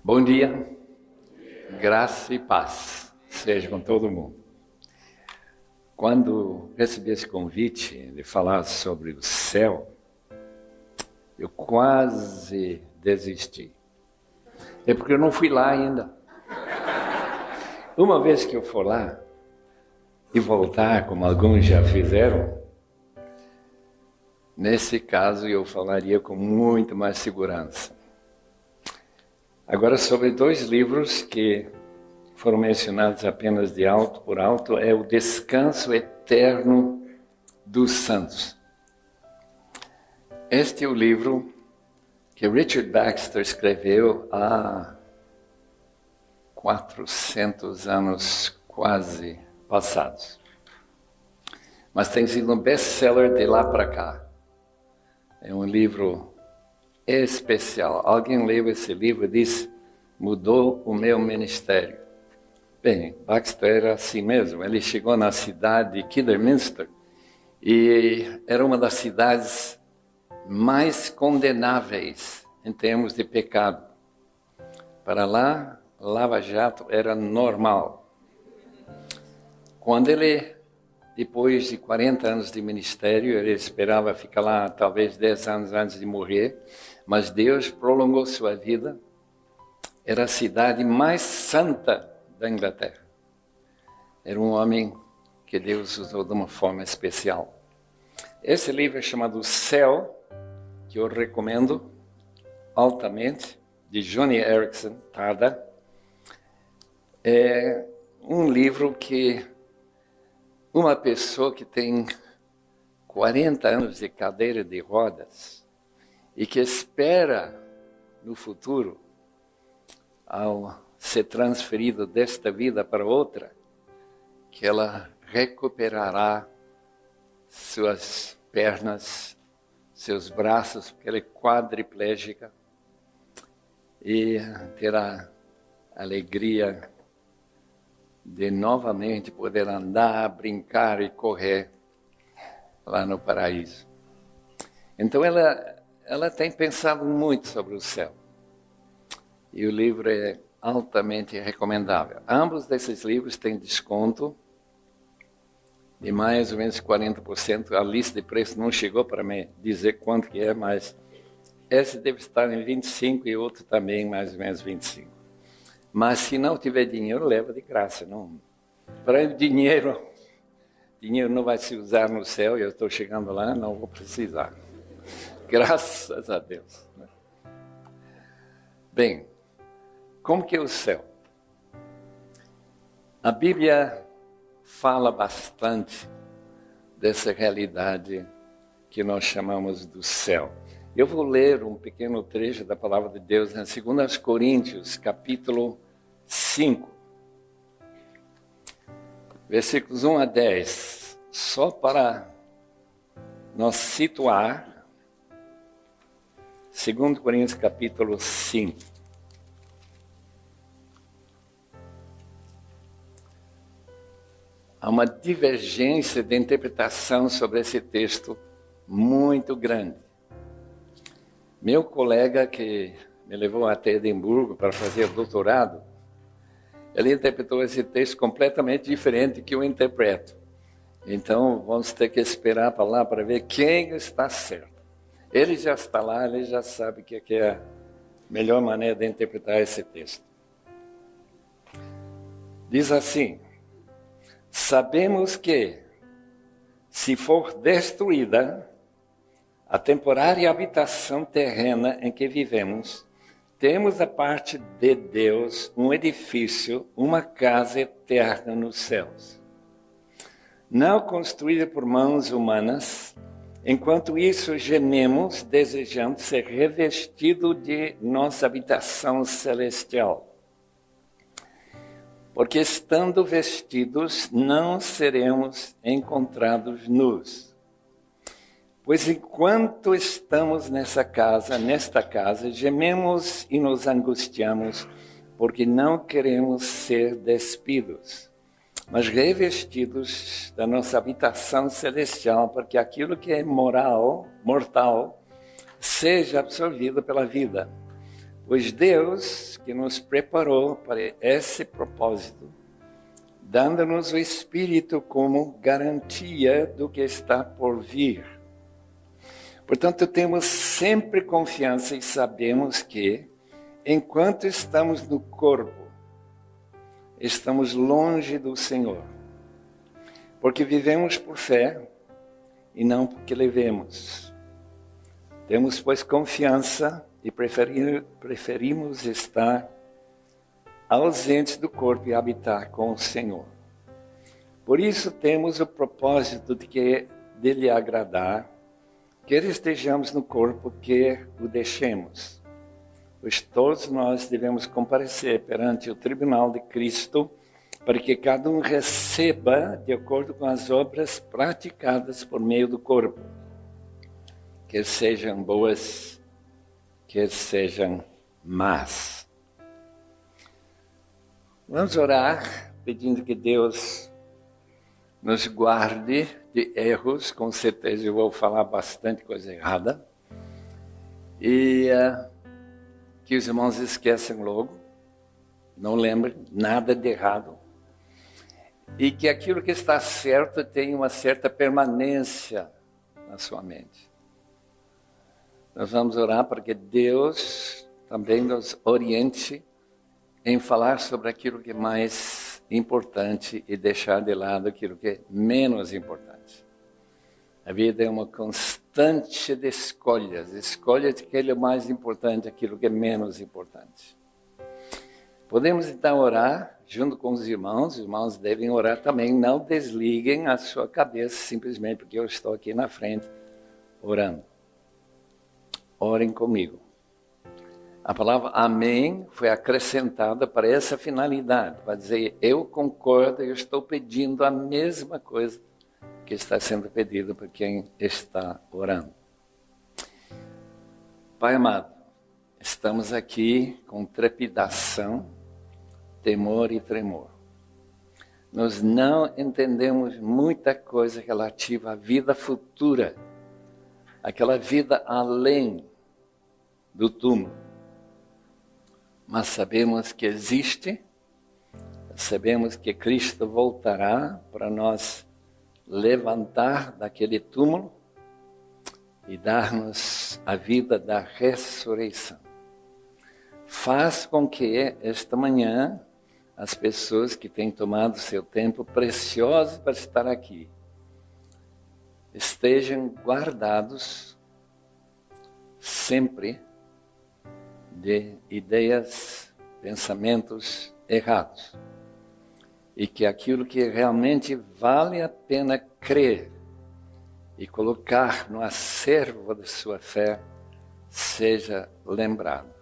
Bom dia, graça e paz seja com todo mundo. Quando recebi esse convite de falar sobre o céu, eu quase desisti. É porque eu não fui lá ainda. Uma vez que eu for lá e voltar, como alguns já fizeram, nesse caso eu falaria com muito mais segurança. Agora, sobre dois livros que foram mencionados apenas de alto por alto, é o Descanso Eterno dos Santos. Este é o livro que Richard Baxter escreveu há 400 anos quase passados. Mas tem sido um best-seller de lá para cá. É um livro especial. Alguém leu esse livro e disse, mudou o meu ministério. Bem, Baxter era assim mesmo. Ele chegou na cidade de Kidderminster e era uma das cidades mais condenáveis em termos de pecado. Para lá, Lava Jato era normal. Quando ele, depois de 40 anos de ministério, ele esperava ficar lá talvez 10 anos antes de morrer, mas Deus prolongou sua vida. Era a cidade mais santa da Inglaterra. Era um homem que Deus usou de uma forma especial. Esse livro é chamado Céu, que eu recomendo altamente, de Joni Eareckson Tada. É um livro que uma pessoa que tem 40 anos de cadeira de rodas e que espera no futuro, ao ser transferido desta vida para outra, que ela recuperará suas pernas, seus braços, porque ela é quadriplégica, e terá alegria de novamente poder andar, brincar e correr lá no paraíso. Então ela tem pensado muito sobre o céu. E o livro é altamente recomendável. Ambos desses livros têm desconto de mais ou menos 40%. A lista de preços não chegou para me dizer quanto que é, mas esse deve estar em 25% e outro também mais ou menos 25%. Mas se não tiver dinheiro, leva de graça. Não. Para o dinheiro não vai se usar no céu, eu estou chegando lá, não vou precisar. Graças a Deus. Bem, como que é o céu? A Bíblia fala bastante dessa realidade que nós chamamos do céu. Eu vou ler um pequeno trecho da palavra de Deus em 2 Coríntios, capítulo 5, versículos 1 a 10, só para nos situar. 2 Coríntios, capítulo 5. Há uma divergência de interpretação sobre esse texto muito grande. Meu colega que me levou até Edimburgo para fazer doutorado, ele interpretou esse texto completamente diferente do que eu interpreto. Então, vamos ter que esperar para lá para ver quem está certo. Ele já está lá, ele já sabe que é a melhor maneira de interpretar esse texto. Diz assim: sabemos que, se for destruída a temporária habitação terrena em que vivemos, temos da parte de Deus um edifício, uma casa eterna nos céus, não construída por mãos humanas. Enquanto isso, gememos, desejando ser revestido de nossa habitação celestial. Porque estando vestidos, não seremos encontrados nus. Pois enquanto estamos nesta casa, gememos e nos angustiamos, porque não queremos ser despidos, mas revestidos da nossa habitação celestial, para que aquilo que é mortal, seja absorvido pela vida. Pois Deus que nos preparou para esse propósito, dando-nos o Espírito como garantia do que está por vir. Portanto, temos sempre confiança e sabemos que, enquanto estamos no corpo, estamos longe do Senhor, porque vivemos por fé e não porque le vemos. Temos, pois, confiança e preferimos estar ausentes do corpo e habitar com o Senhor. Por isso temos o propósito de lhe agradar, quer estejamos no corpo, quer o deixemos. Pois todos nós devemos comparecer perante o tribunal de Cristo, para que cada um receba de acordo com as obras praticadas por meio do corpo, quer sejam boas, quer sejam más. Vamos orar pedindo que Deus nos guarde de erros. Com certeza eu vou falar bastante coisa errada. E que os irmãos esqueçam logo, não lembrem nada de errado. E que aquilo que está certo tenha uma certa permanência na sua mente. Nós vamos orar para que Deus também nos oriente em falar sobre aquilo que é mais importante e deixar de lado aquilo que é menos importante. A vida é uma constante de escolhas de aquilo mais importante, aquilo que é menos importante. Podemos então orar junto com os irmãos devem orar também, não desliguem a sua cabeça simplesmente porque eu estou aqui na frente orando. Orem comigo. A palavra amém foi acrescentada para essa finalidade, para dizer, eu concordo, eu estou pedindo a mesma coisa que está sendo pedida por quem está orando. Pai amado, estamos aqui com trepidação, temor e tremor. Nós não entendemos muita coisa relativa à vida futura, aquela vida além do túmulo. Mas sabemos que existe, sabemos que Cristo voltará para nós levantar daquele túmulo e dar-nos a vida da ressurreição. Faz com que esta manhã as pessoas que têm tomado seu tempo precioso para estar aqui estejam guardados sempre de ideias, pensamentos errados. E que aquilo que realmente vale a pena crer e colocar no acervo da sua fé seja lembrado.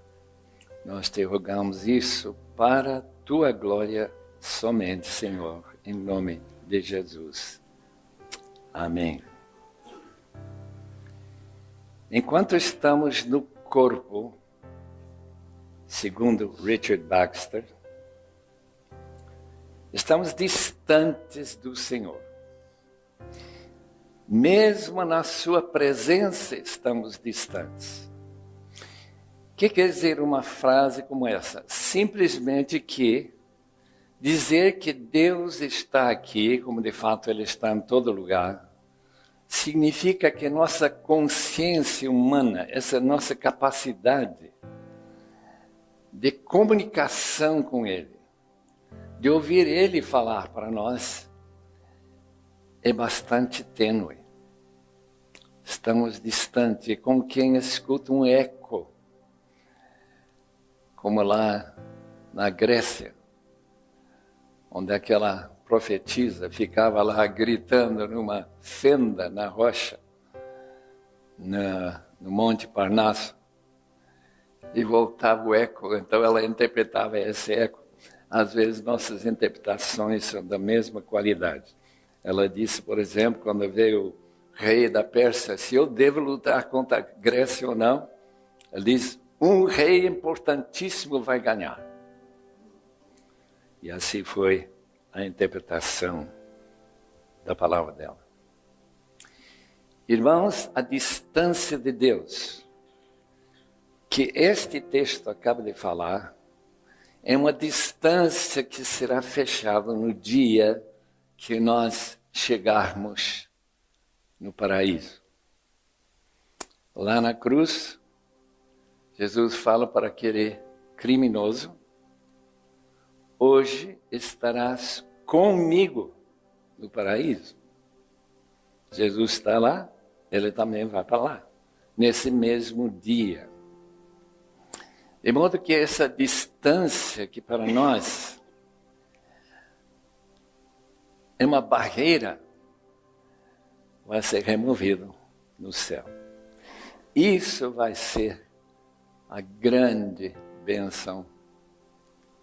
Nós te rogamos isso para a tua glória somente, Senhor, em nome de Jesus. Amém. Enquanto estamos no corpo, segundo Richard Baxter, estamos distantes do Senhor. Mesmo na sua presença estamos distantes. O que quer dizer uma frase como essa? Simplesmente que dizer que Deus está aqui, como de fato Ele está em todo lugar, significa que nossa consciência humana, essa nossa capacidade de comunicação com Ele, de ouvir Ele falar para nós, é bastante tênue. Estamos distantes, como quem escuta um eco, como lá na Grécia, onde aquela profetisa ficava lá gritando numa fenda na rocha, no Monte Parnaso, e voltava o eco, então ela interpretava esse eco. Às vezes nossas interpretações são da mesma qualidade. Ela disse, por exemplo, quando veio o rei da Pérsia, se eu devo lutar contra a Grécia ou não, ela diz, um rei importantíssimo vai ganhar. E assim foi a interpretação da palavra dela. Irmãos, a distância de Deus que este texto acaba de falar é uma distância que será fechada no dia que nós chegarmos no paraíso. Lá na cruz, Jesus fala para aquele criminoso: hoje estarás comigo no paraíso. Jesus está lá, ele também vai para lá, nesse mesmo dia. De modo que essa distância que para nós é uma barreira, vai ser removida no céu. Isso vai ser a grande bênção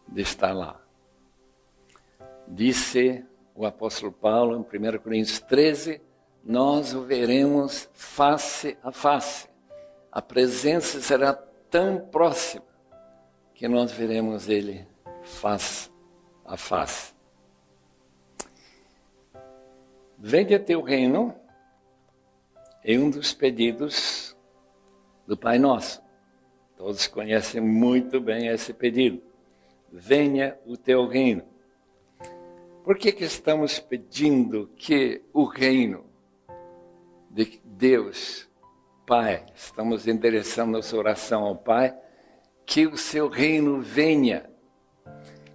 de estar lá. Disse o apóstolo Paulo em 1 Coríntios 13, nós o veremos face a face. A presença será tão próxima que nós veremos ele face a face. Venha teu reino é um dos pedidos do Pai Nosso. Todos conhecem muito bem esse pedido. Venha o teu reino. Por que estamos pedindo que o reino de Deus, Pai, estamos endereçando nossa oração ao Pai, que o seu reino venha?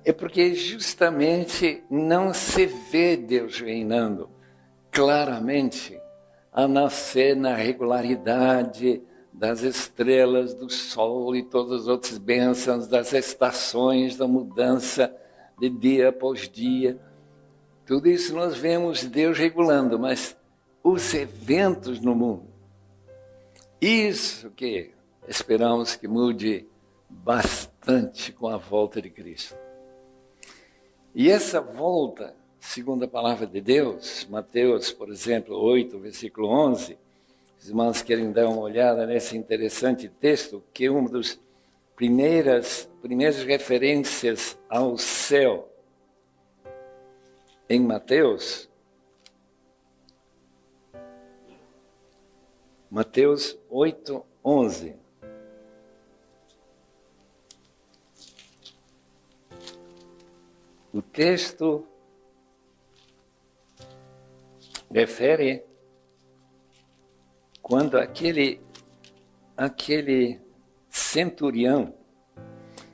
É porque justamente não se vê Deus reinando claramente, a não ser na regularidade das estrelas, do sol e todas as outras bênçãos, das estações, da mudança de dia após dia. Tudo isso nós vemos Deus regulando, mas os eventos no mundo, isso que esperamos que mude bastante com a volta de Cristo. E essa volta, segundo a palavra de Deus, Mateus, por exemplo, 8, versículo 11, os irmãos querem dar uma olhada nesse interessante texto, que é uma das primeiras referências ao céu em Mateus. Mateus 8, 11. O texto refere quando aquele centurião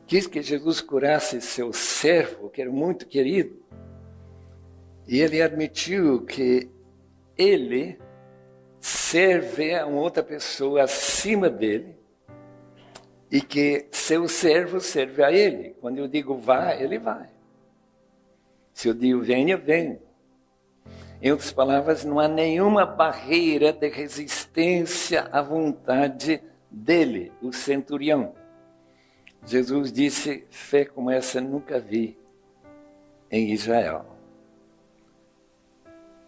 quis que Jesus curasse seu servo, que era muito querido, e ele admitiu que ele serve a uma outra pessoa acima dele e que seu servo serve a ele. Quando eu digo vá, ele vai. Se eu digo venha, vem. Em outras palavras, não há nenhuma barreira de resistência à vontade dele, o centurião. Jesus disse, fé como essa nunca vi em Israel.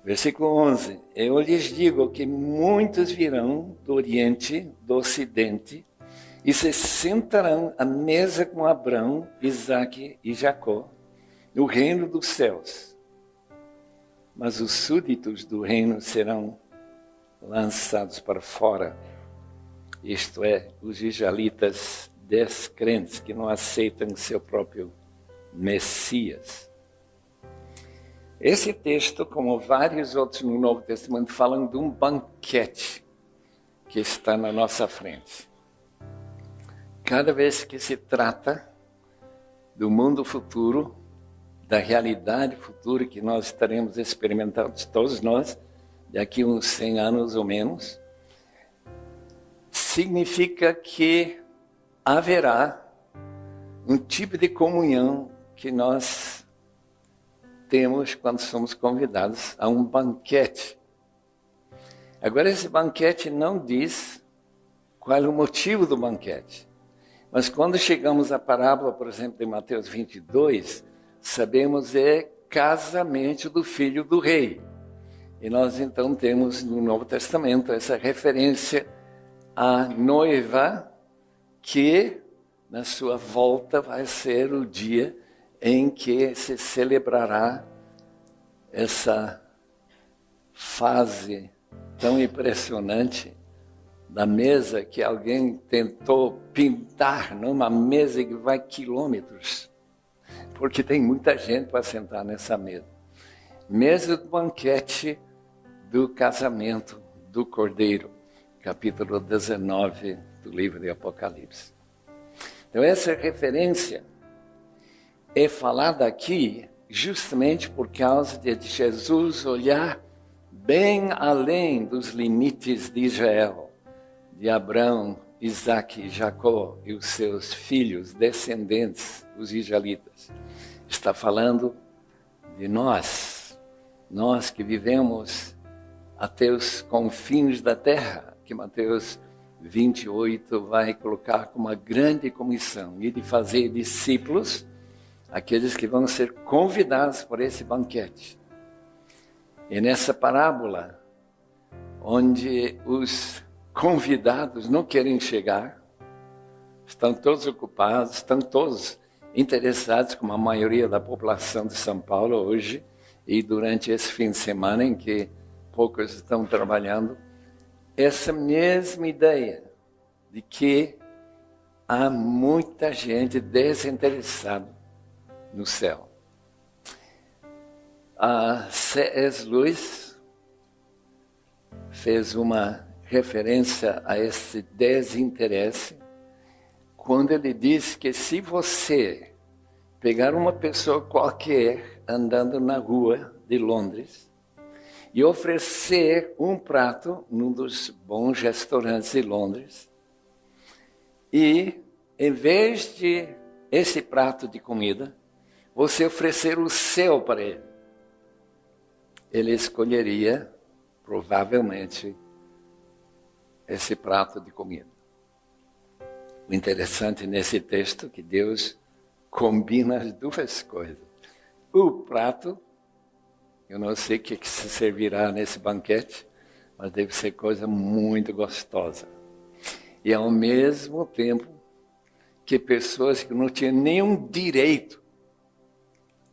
Versículo 11, eu lhes digo que muitos virão do Oriente, do Ocidente, e se sentarão à mesa com Abraão, Isaque e Jacó, no reino dos céus. Mas os súditos do reino serão lançados para fora, isto é, os israelitas descrentes que não aceitam seu próprio Messias. Esse texto, como vários outros no Novo Testamento, falam de um banquete que está na nossa frente. Cada vez que se trata do mundo futuro, da realidade futura que nós estaremos experimentando, todos nós, daqui a uns 100 anos ou menos, significa que haverá um tipo de comunhão que nós temos quando somos convidados a um banquete. Agora, esse banquete não diz qual é o motivo do banquete. Mas quando chegamos à parábola, por exemplo, de Mateus 22, sabemos é casamento do filho do rei. E nós então temos no Novo Testamento essa referência à noiva que na sua volta vai ser o dia em que se celebrará essa fase tão impressionante da mesa que alguém tentou pintar numa mesa que vai quilômetros, porque tem muita gente para sentar nessa mesa. Mesa do banquete do casamento do Cordeiro, capítulo 19 do livro de Apocalipse. Então essa referência é falada aqui justamente por causa de Jesus olhar bem além dos limites de Israel, de Abraão, Isaque e Jacó e os seus filhos, descendentes, os israelitas. Está falando de nós que vivemos até os confins da terra, que Mateus 28 vai colocar como uma grande comissão, e de fazer discípulos, aqueles que vão ser convidados por esse banquete. E nessa parábola, onde os convidados não querem chegar, estão todos ocupados, estão todos interessados, como a maioria da população de São Paulo hoje, e durante esse fim de semana em que poucos estão trabalhando, essa mesma ideia de que há muita gente desinteressada no céu. A C.S. Lewis fez uma referência a esse desinteresse quando ele diz que se você pegar uma pessoa qualquer andando na rua de Londres e oferecer um prato num dos bons restaurantes de Londres, e em vez de esse prato de comida, você oferecer o céu para ele, ele escolheria provavelmente esse prato de comida. O interessante nesse texto é que Deus combina as duas coisas. O prato, eu não sei o que se servirá nesse banquete, mas deve ser coisa muito gostosa. E ao mesmo tempo que pessoas que não tinham nenhum direito,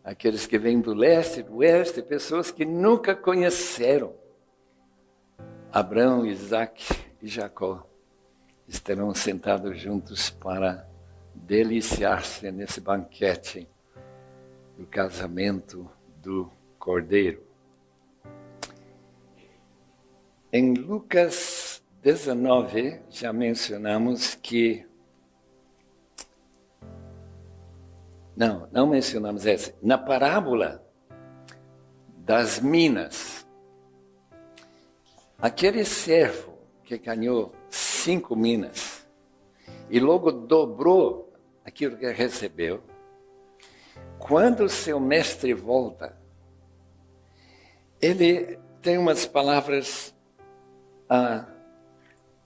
aqueles que vêm do leste, do oeste, pessoas que nunca conheceram Abraão, Isaque e Jacó, estarão sentados juntos para deliciar-se nesse banquete do casamento do Cordeiro. Em Lucas 19, já mencionamos que... Não mencionamos essa. Na parábola das minas, aquele servo que ganhou 5 minas e logo dobrou aquilo que recebeu, quando o seu mestre volta, ele tem umas palavras a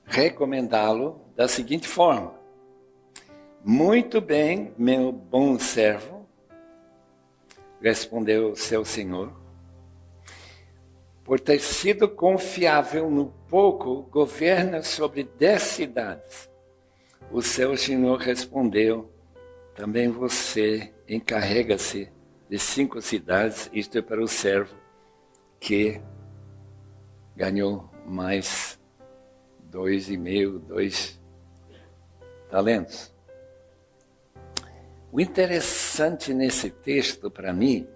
recomendá-lo da seguinte forma: muito bem, meu bom servo, respondeu seu senhor, por ter sido confiável no pouco, governa sobre 10 cidades. O seu senhor respondeu, também você encarrega-se de 5 cidades, isto é para o servo que ganhou mais 2 talentos. O interessante nesse texto, para mim,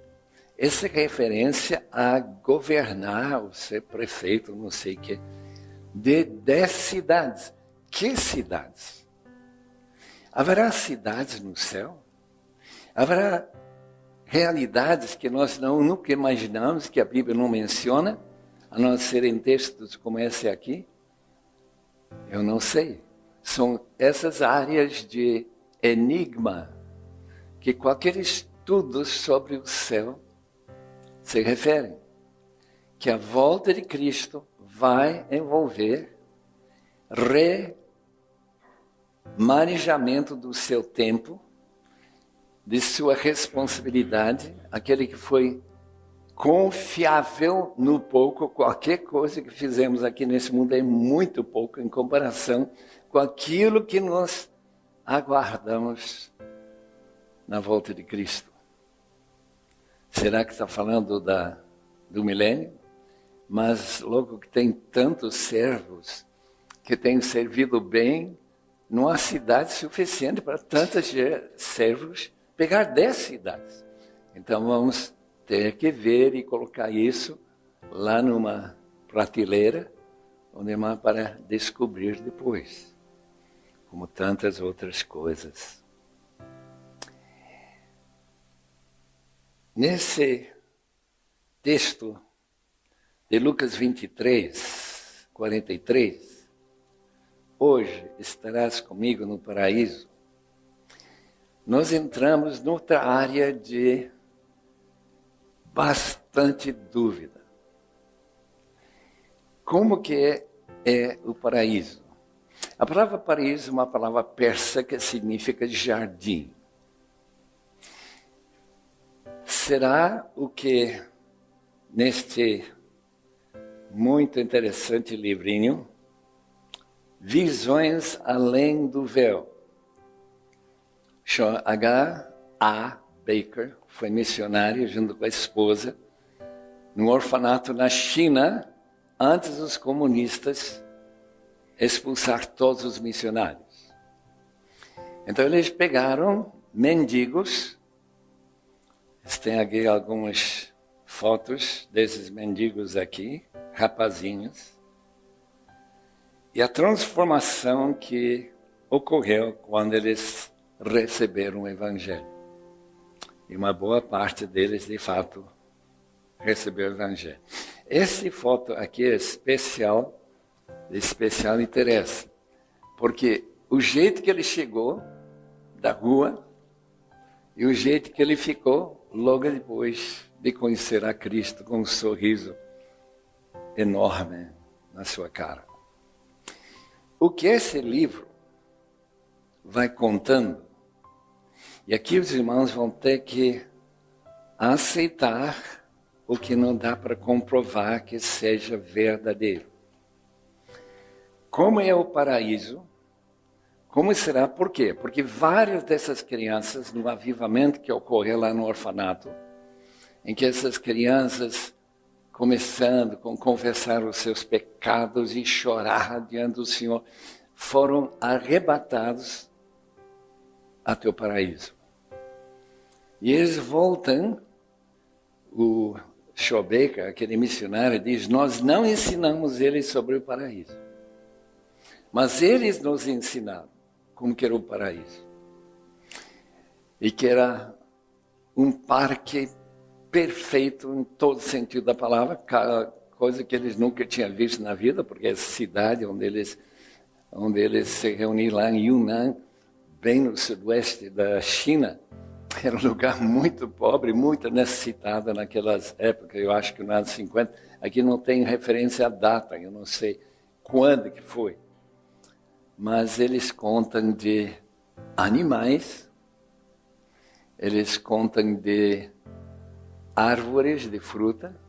essa referência a governar, ou ser prefeito, não sei o que, de 10 cidades. Que cidades? Haverá cidades no céu? Haverá realidades que nós nunca imaginamos, que a Bíblia não menciona, a não ser em textos como esse aqui? Eu não sei. São essas áreas de enigma que qualquer estudo sobre o céu se refere. Que a volta de Cristo vai envolver remanejamento do seu tempo, de sua responsabilidade, aquele que foi confiável no pouco. Qualquer coisa que fizemos aqui nesse mundo é muito pouco em comparação com aquilo que nós aguardamos na volta de Cristo. Será que está falando do milênio? Mas logo que tem tantos servos, que tem servido bem numa cidade suficiente para tantos servos pegar 10 cidades. Então vamos ter que ver e colocar isso lá numa prateleira, onde é para descobrir depois, como tantas outras coisas. Nesse texto de Lucas 23, 43, hoje estarás comigo no paraíso, nós entramos noutra área de bastante dúvida. Como que é o paraíso? A palavra paraíso é uma palavra persa que significa jardim. Será o que neste muito interessante livrinho, Visões Além do Véu, H.A. Baker foi missionário junto com a esposa num orfanato na China, antes dos comunistas expulsar todos os missionários. Então eles pegaram mendigos, tem aqui algumas fotos desses mendigos aqui, rapazinhos, e a transformação que ocorreu quando eles receberam o Evangelho. E uma boa parte deles, de fato, recebeu o Evangelho. Essa foto aqui é especial, de especial interesse, porque o jeito que ele chegou da rua e o jeito que ele ficou logo depois de conhecer a Cristo com um sorriso enorme na sua cara. O que esse livro vai contando, e aqui os irmãos vão ter que aceitar o que não dá para comprovar que seja verdadeiro. Como é o paraíso? Como será? Por quê? Porque várias dessas crianças, no avivamento que ocorreu lá no orfanato, em que essas crianças, começando com confessar os seus pecados e chorar diante do Senhor, foram arrebatados até o paraíso. E eles voltam, o Shobeika, aquele missionário, diz, nós não ensinamos eles sobre o paraíso, mas eles nos ensinaram como que era o paraíso. E que era um parque perfeito em todo sentido da palavra, coisa que eles nunca tinham visto na vida, porque essa cidade onde eles se reuniram lá em Yunnan, bem no sudoeste da China, era um lugar muito pobre, muito necessitado naquelas épocas, eu acho que nos anos 50. Aqui não tem referência à data, eu não sei quando que foi. Mas eles contam de animais, eles contam de árvores de fruta,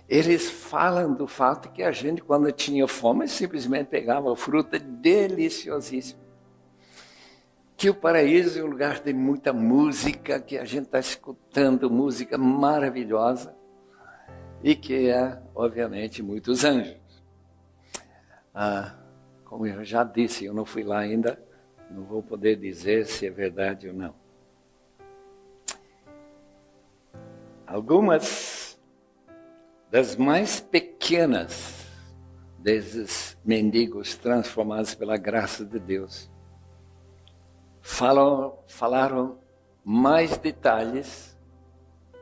eles falam do fato que a gente, quando tinha fome, simplesmente pegava fruta deliciosíssima. Que o paraíso é um lugar de muita música, que a gente está escutando música maravilhosa e que é, obviamente, muitos anjos. Como eu já disse, eu não fui lá ainda, não vou poder dizer se é verdade ou não. Algumas das mais pequenas desses mendigos transformados pela graça de Deus falaram mais detalhes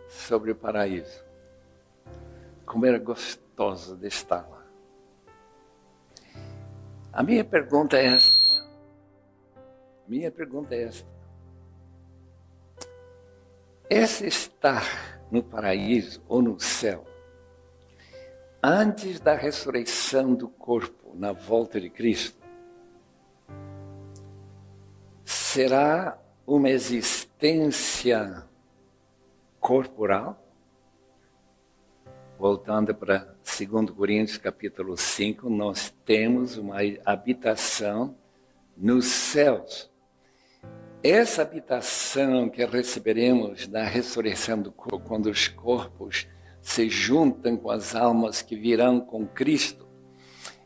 sobre o paraíso. Como era gostoso de estar lá. A minha pergunta é esta. Esse estar no paraíso ou no céu, antes da ressurreição do corpo na volta de Cristo, será uma existência corporal? Voltando para 2 Coríntios capítulo 5, nós temos uma habitação nos céus. Essa habitação que receberemos na ressurreição do corpo, quando os corpos se juntam com as almas que virão com Cristo,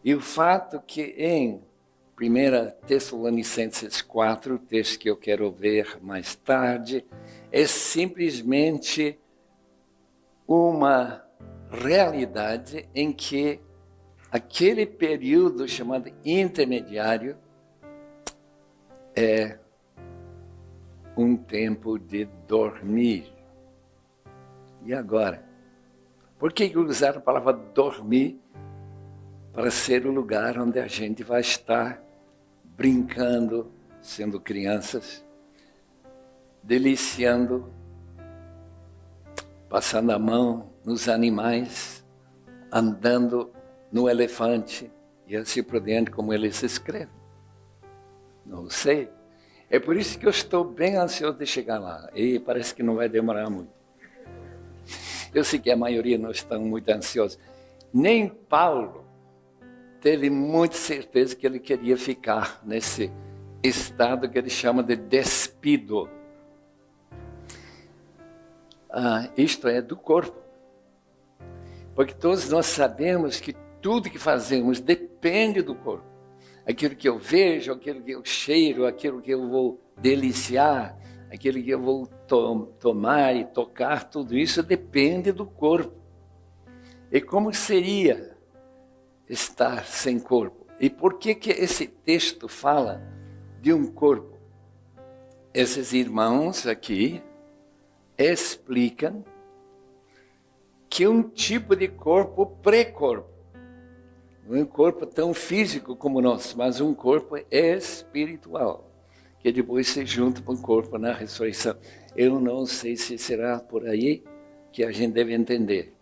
e o fato que em 1 Tessalonicenses 4, texto que eu quero ver mais tarde, é simplesmente uma realidade em que aquele período chamado intermediário é um tempo de dormir. E agora? Por que usar a palavra dormir para ser o lugar onde a gente vai estar brincando, sendo crianças, deliciando, passando a mão nos animais, andando no elefante e assim por diante, como ele se escreve? Não sei. É por isso que eu estou bem ansioso de chegar lá. E parece que não vai demorar muito. Eu sei que a maioria não está muito ansiosa. Nem Paulo teve muita certeza que ele queria ficar nesse estado que ele chama de despido. Isto é do corpo. Porque todos nós sabemos que tudo que fazemos depende do corpo. Aquilo que eu vejo, aquilo que eu cheiro, aquilo que eu vou deliciar, aquilo que eu vou tomar e tocar, tudo isso depende do corpo. E como seria estar sem corpo? E por que esse texto fala de um corpo? Esses irmãos aqui explicam que um tipo de corpo pré-corpo, não é um corpo tão físico como o nosso, mas um corpo espiritual, que depois se junta com o corpo na ressurreição. Eu não sei se será por aí que a gente deve entender.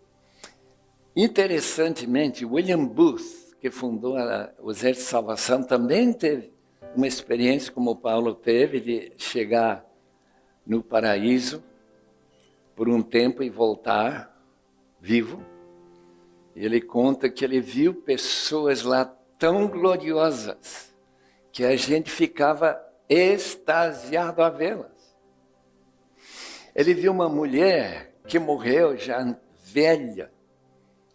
Interessantemente, William Booth, que fundou o Exército de Salvação, também teve uma experiência como Paulo teve, de chegar no paraíso por um tempo e voltar vivo. Ele conta que ele viu pessoas lá tão gloriosas que a gente ficava extasiado a vê-las. Ele viu uma mulher que morreu já velha,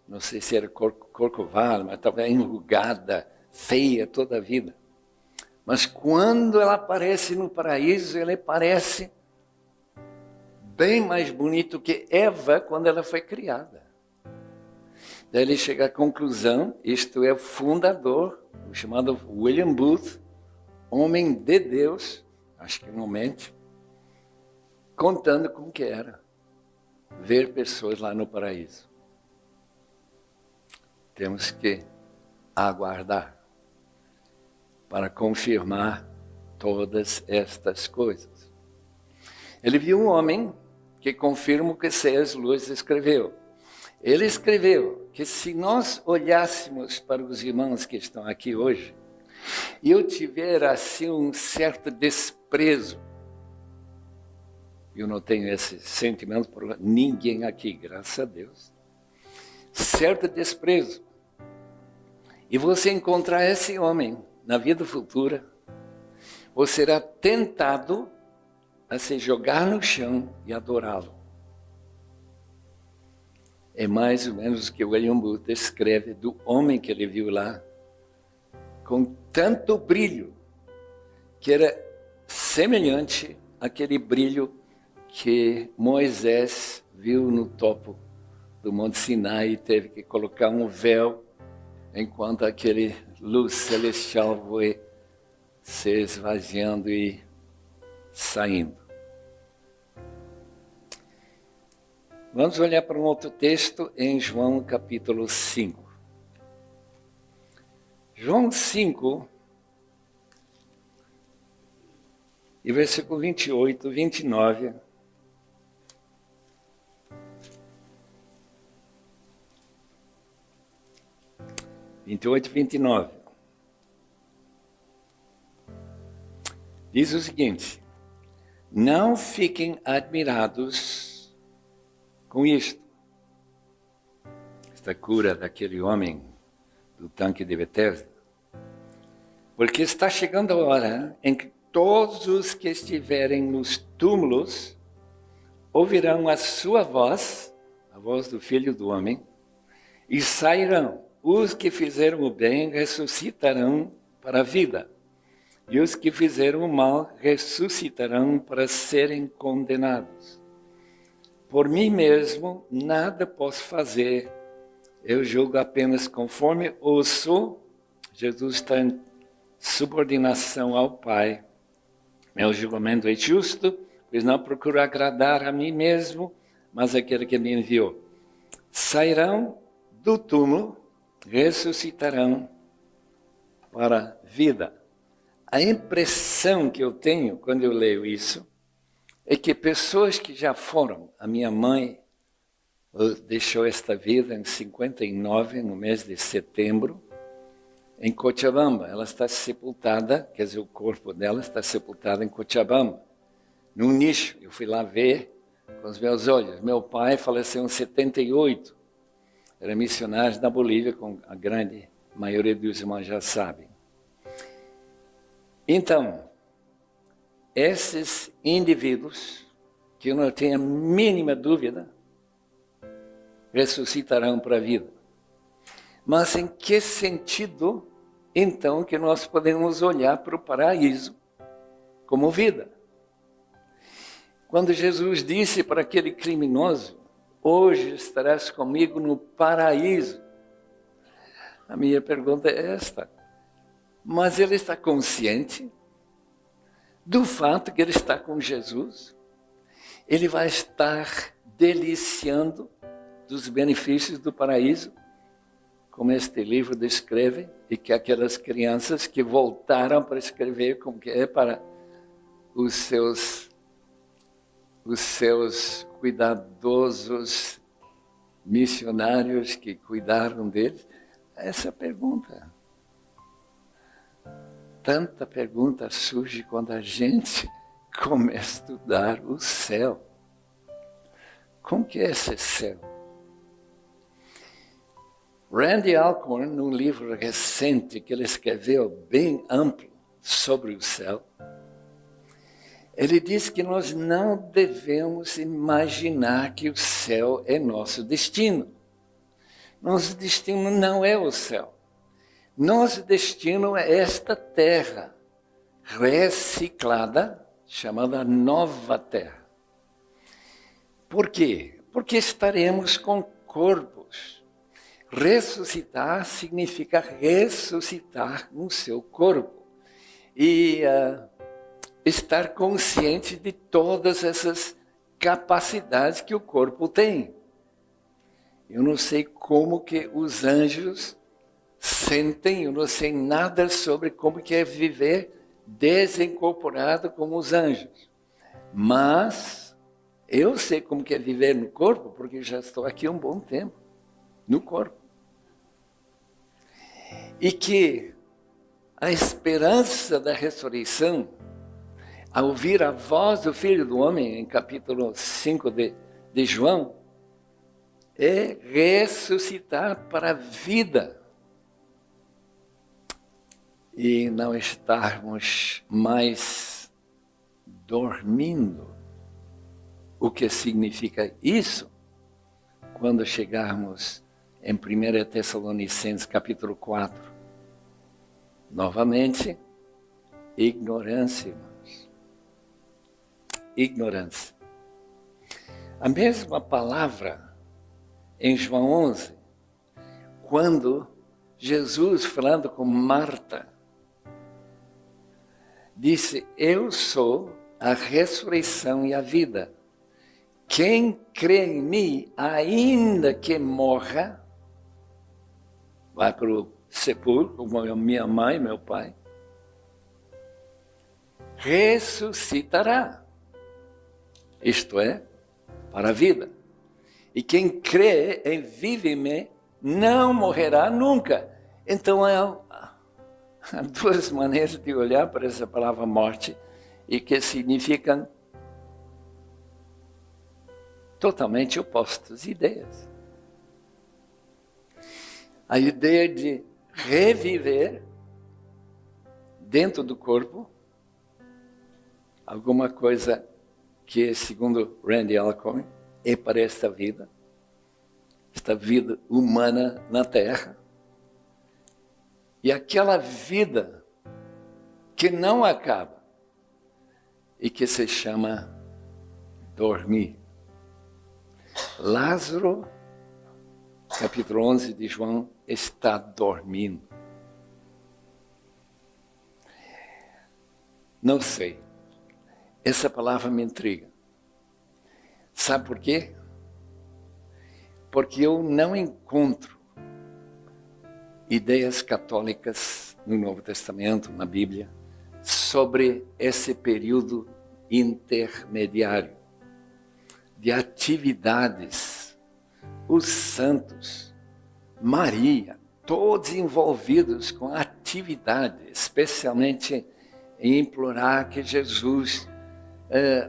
não sei se era corcovada, mas estava enrugada, feia toda a vida. Mas quando ela aparece no paraíso, ela parece bem mais bonito que Eva quando ela foi criada. Daí ele chega à conclusão, isto é o fundador, o chamado William Booth, homem de Deus, acho que não mente, contando como que era ver pessoas lá no paraíso. Temos que aguardar para confirmar todas estas coisas. Ele viu um homem que confirma o que C.S. Lewis escreveu. Ele escreveu que se nós olhássemos para os irmãos que estão aqui hoje, e eu tiver assim um certo desprezo, eu não tenho esse sentimento por ninguém aqui, graças a Deus, certo desprezo, e você encontrar esse homem na vida futura, você será tentado a se jogar no chão e adorá-lo. É mais ou menos o que William Booth escreve do homem que ele viu lá, com tanto brilho, que era semelhante àquele brilho que Moisés viu no topo do Monte Sinai e teve que colocar um véu enquanto aquele luz celestial foi se esvaziando e saindo. Vamos olhar para um outro texto em João capítulo 5. João 5, e versículo 28, 29. (28 e 29). Diz o seguinte: não fiquem admirados com isto. Esta cura daquele homem do tanque de Betesda. Porque está chegando a hora em que todos os que estiverem nos túmulos ouvirão a sua voz, a voz do Filho do Homem, e sairão. Os que fizeram o bem ressuscitarão para a vida. E os que fizeram o mal ressuscitarão para serem condenados. Por mim mesmo, nada posso fazer. Eu julgo apenas conforme ouço. Jesus está em subordinação ao Pai. Meu julgamento é justo, pois não procuro agradar a mim mesmo, mas aquele que me enviou. Sairão do túmulo, ressuscitarão para a vida. A impressão que eu tenho quando eu leio isso é que pessoas que já foram, a minha mãe deixou esta vida em 59, no mês de setembro, em Cochabamba. Ela está sepultada, quer dizer, o corpo dela está sepultado em Cochabamba, num nicho. Eu fui lá ver com os meus olhos. Meu pai faleceu em 78, era missionário na Bolívia, como a grande maioria dos irmãos já sabem. Então, esses indivíduos, que eu não tenho a mínima dúvida, ressuscitarão para a vida. Mas em que sentido, então, que nós podemos olhar para o paraíso como vida? Quando Jesus disse para aquele criminoso, hoje estarás comigo no paraíso. A minha pergunta é esta. Mas ele está consciente do fato que ele está com Jesus? Ele vai estar deliciando dos benefícios do paraíso, como este livro descreve, e que aquelas crianças que voltaram para escrever como que é para os seus cuidadosos missionários que cuidaram deles. Essa pergunta. Tanta pergunta surge quando a gente começa a estudar o céu. Como que é esse céu? Randy Alcorn, num livro recente que ele escreveu bem amplo sobre o céu, ele diz que nós não devemos imaginar que o céu é nosso destino. Nosso destino não é o céu. Nosso destino é esta terra reciclada, chamada Nova Terra. Por quê? Porque estaremos com corpos. Ressuscitar significa ressuscitar no seu corpo. E estar consciente de todas essas capacidades que o corpo tem. Eu não sei como que os anjos sentem, eu não sei nada sobre como que é viver desincorporado como os anjos. Mas eu sei como que é viver no corpo, porque já estou aqui há um bom tempo, no corpo. E que a esperança da ressurreição, ao ouvir a voz do Filho do Homem, em capítulo 5 de João, é ressuscitar para a vida. E não estarmos mais dormindo. O que significa isso? Quando chegarmos em 1 Tessalonicenses capítulo 4. Novamente, ignorância, irmãos. Ignorância. A mesma palavra em João 11, quando Jesus, falando com Marta, disse, eu sou a ressurreição e a vida. Quem crê em mim, ainda que morra, vai para o sepulcro, como minha mãe, meu pai, ressuscitará. Isto é, para a vida. E quem crê em vive-me, não morrerá nunca. Então, há duas maneiras de olhar para essa palavra morte, e que significam totalmente opostas ideias. A ideia de reviver dentro do corpo, alguma coisa que, segundo Randy Alcorn, é para esta vida humana na Terra. E aquela vida que não acaba e que se chama dormir. Lázaro, capítulo 11 de João, está dormindo. Não sei. Essa palavra me intriga. Sabe por quê? Porque eu não encontro ideias católicas no Novo Testamento, na Bíblia, sobre esse período intermediário de atividades. Os santos, Maria, todos envolvidos com atividade, especialmente em implorar que Jesus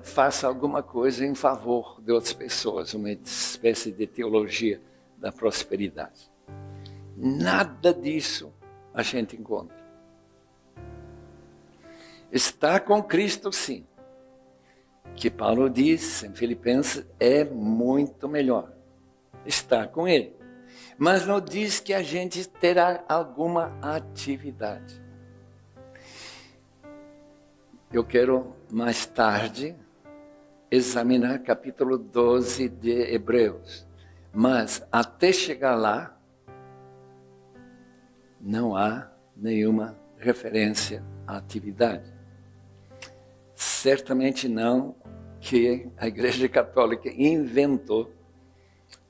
faça alguma coisa em favor de outras pessoas, uma espécie de teologia da prosperidade. Nada disso a gente encontra. Estar com Cristo, sim, que Paulo diz em Filipenses, é muito melhor estar com Ele. Mas não diz que a gente terá alguma atividade. Eu quero, mais tarde, examinar capítulo 12 de Hebreus. Mas, até chegar lá, não há nenhuma referência à atividade. Certamente não que a Igreja Católica inventou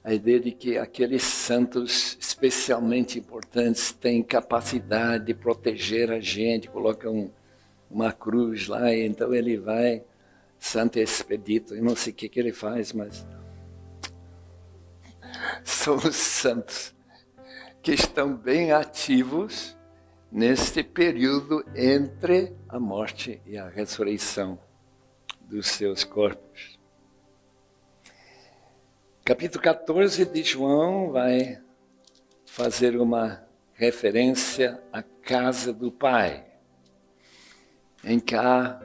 a ideia de que aqueles santos especialmente importantes têm capacidade de proteger a gente, colocam uma cruz lá, e então ele vai, Santo Expedito, eu não sei o que ele faz, mas são os santos que estão bem ativos neste período entre a morte e a ressurreição dos seus corpos. Capítulo 14 de João vai fazer uma referência à casa do Pai, em que há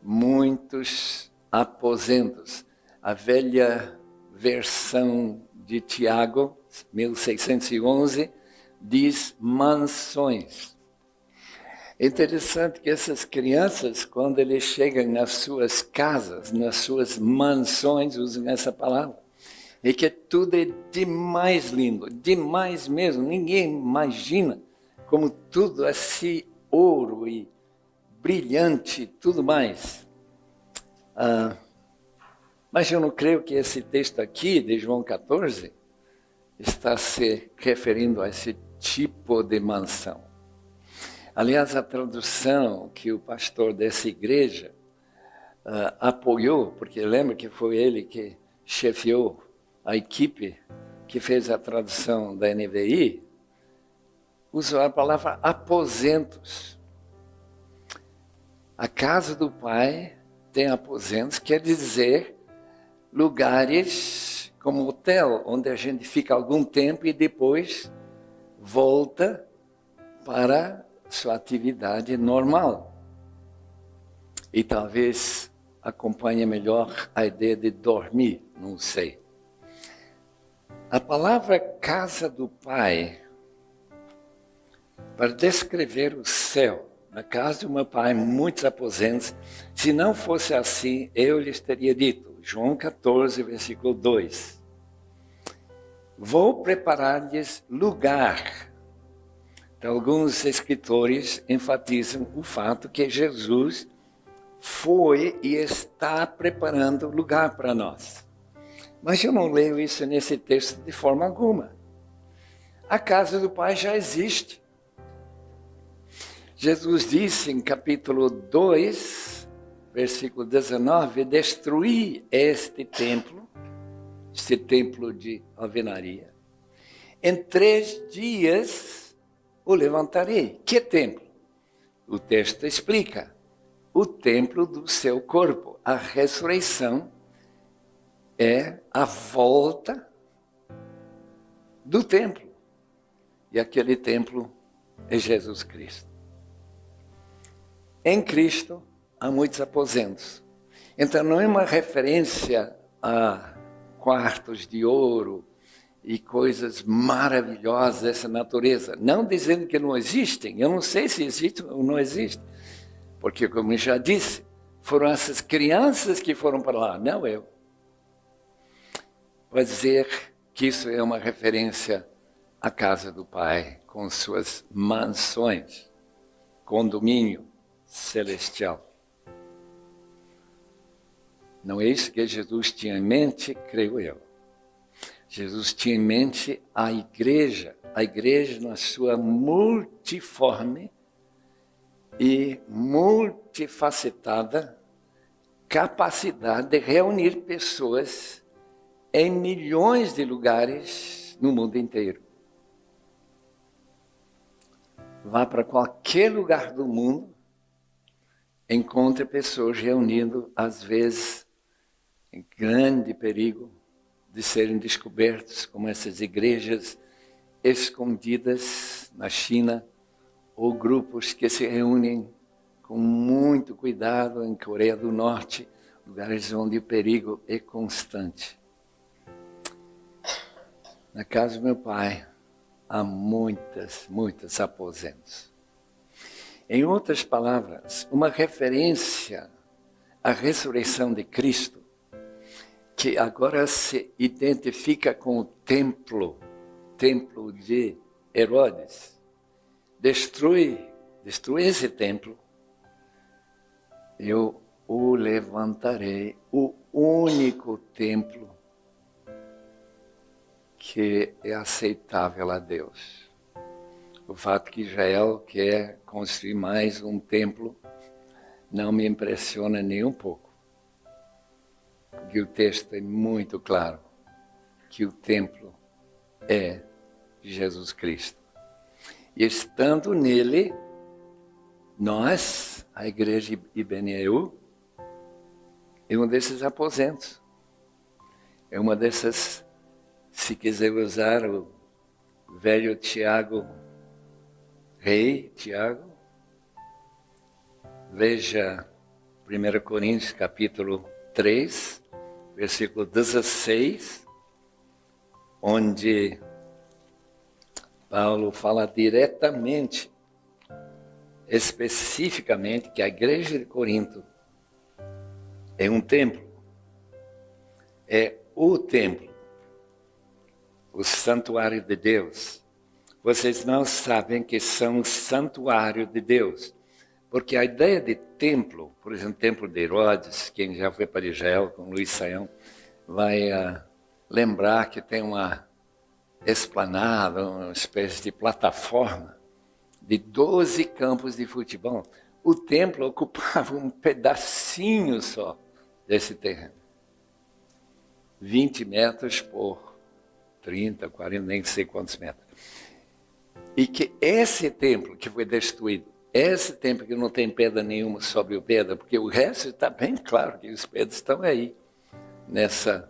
muitos aposentos. A velha versão de Tiago, 1611, diz mansões. É interessante que essas crianças, quando eles chegam nas suas casas, nas suas mansões, usam essa palavra, e que tudo é demais lindo, demais mesmo. Ninguém imagina como tudo é assim, ouro e brilhante, tudo mais. Mas eu não creio que esse texto aqui, de João 14, está se referindo a esse tipo de mansão. Aliás, a tradução que o pastor dessa igreja apoiou, porque lembra que foi ele que chefiou a equipe que fez a tradução da NVI, usou a palavra aposentos. A casa do Pai tem aposentos, quer dizer lugares como hotel, onde a gente fica algum tempo e depois volta para sua atividade normal. E talvez acompanhe melhor a ideia de dormir, não sei. A palavra casa do Pai, para descrever o céu, na casa do meu Pai, muitos aposentos. Se não fosse assim, eu lhes teria dito, João 14, versículo 2. Vou preparar-lhes lugar. Então, alguns escritores enfatizam o fato que Jesus foi e está preparando lugar para nós. Mas eu não leio isso nesse texto de forma alguma. A casa do Pai já existe. Jesus disse em capítulo 2, versículo 19, destruí este templo de alvenaria. Em 3 dias o levantarei. Que templo? O texto explica. O templo do seu corpo. A ressurreição é a volta do templo. E aquele templo é Jesus Cristo. Em Cristo há muitos aposentos. Então não é uma referência a quartos de ouro e coisas maravilhosas dessa natureza. Não dizendo que não existem. Eu não sei se existe ou não existe. Porque, como eu já disse, foram essas crianças que foram para lá, não eu. Pode dizer que isso é uma referência à casa do Pai, com suas mansões, condomínio celestial. Não é isso que Jesus tinha em mente, creio eu. Jesus tinha em mente a igreja na sua multiforme e multifacetada capacidade de reunir pessoas em milhões de lugares no mundo inteiro. Vá para qualquer lugar do mundo, encontre pessoas reunindo, às vezes, em grande perigo de serem descobertos, como essas igrejas escondidas na China, ou grupos que se reúnem com muito cuidado em Coreia do Norte, lugares onde o perigo é constante. Na casa do meu pai, há muitos aposentos. Em outras palavras, uma referência à ressurreição de Cristo, que agora se identifica com o templo de Herodes. Destrui esse templo, eu o levantarei, o único templo que é aceitável a Deus. O fato que Israel quer construir mais um templo não me impressiona nem um pouco, porque o texto é muito claro que o templo é Jesus Cristo. E estando nele, nós, a igreja Ibeneu, é um desses aposentos. É uma dessas, se quiser usar o velho Tiago, rei Tiago, veja 1 Coríntios capítulo 3, versículo 16, onde Paulo fala diretamente, especificamente, que a igreja de Corinto é um templo, é o templo, o santuário de Deus. Vocês não sabem que são o santuário de Deus, porque a ideia de templo, por exemplo, o templo de Herodes, quem já foi para Israel com Luiz Saião, vai lembrar que tem uma esplanada, uma espécie de plataforma de 12 campos de futebol. O templo ocupava um pedacinho só desse terreno. 20 metros por 30, 40, nem sei quantos metros. E que esse templo que foi destruído, esse templo que não tem pedra nenhuma sobre o pedra, porque o resto está bem claro que os pedras estão aí, nessa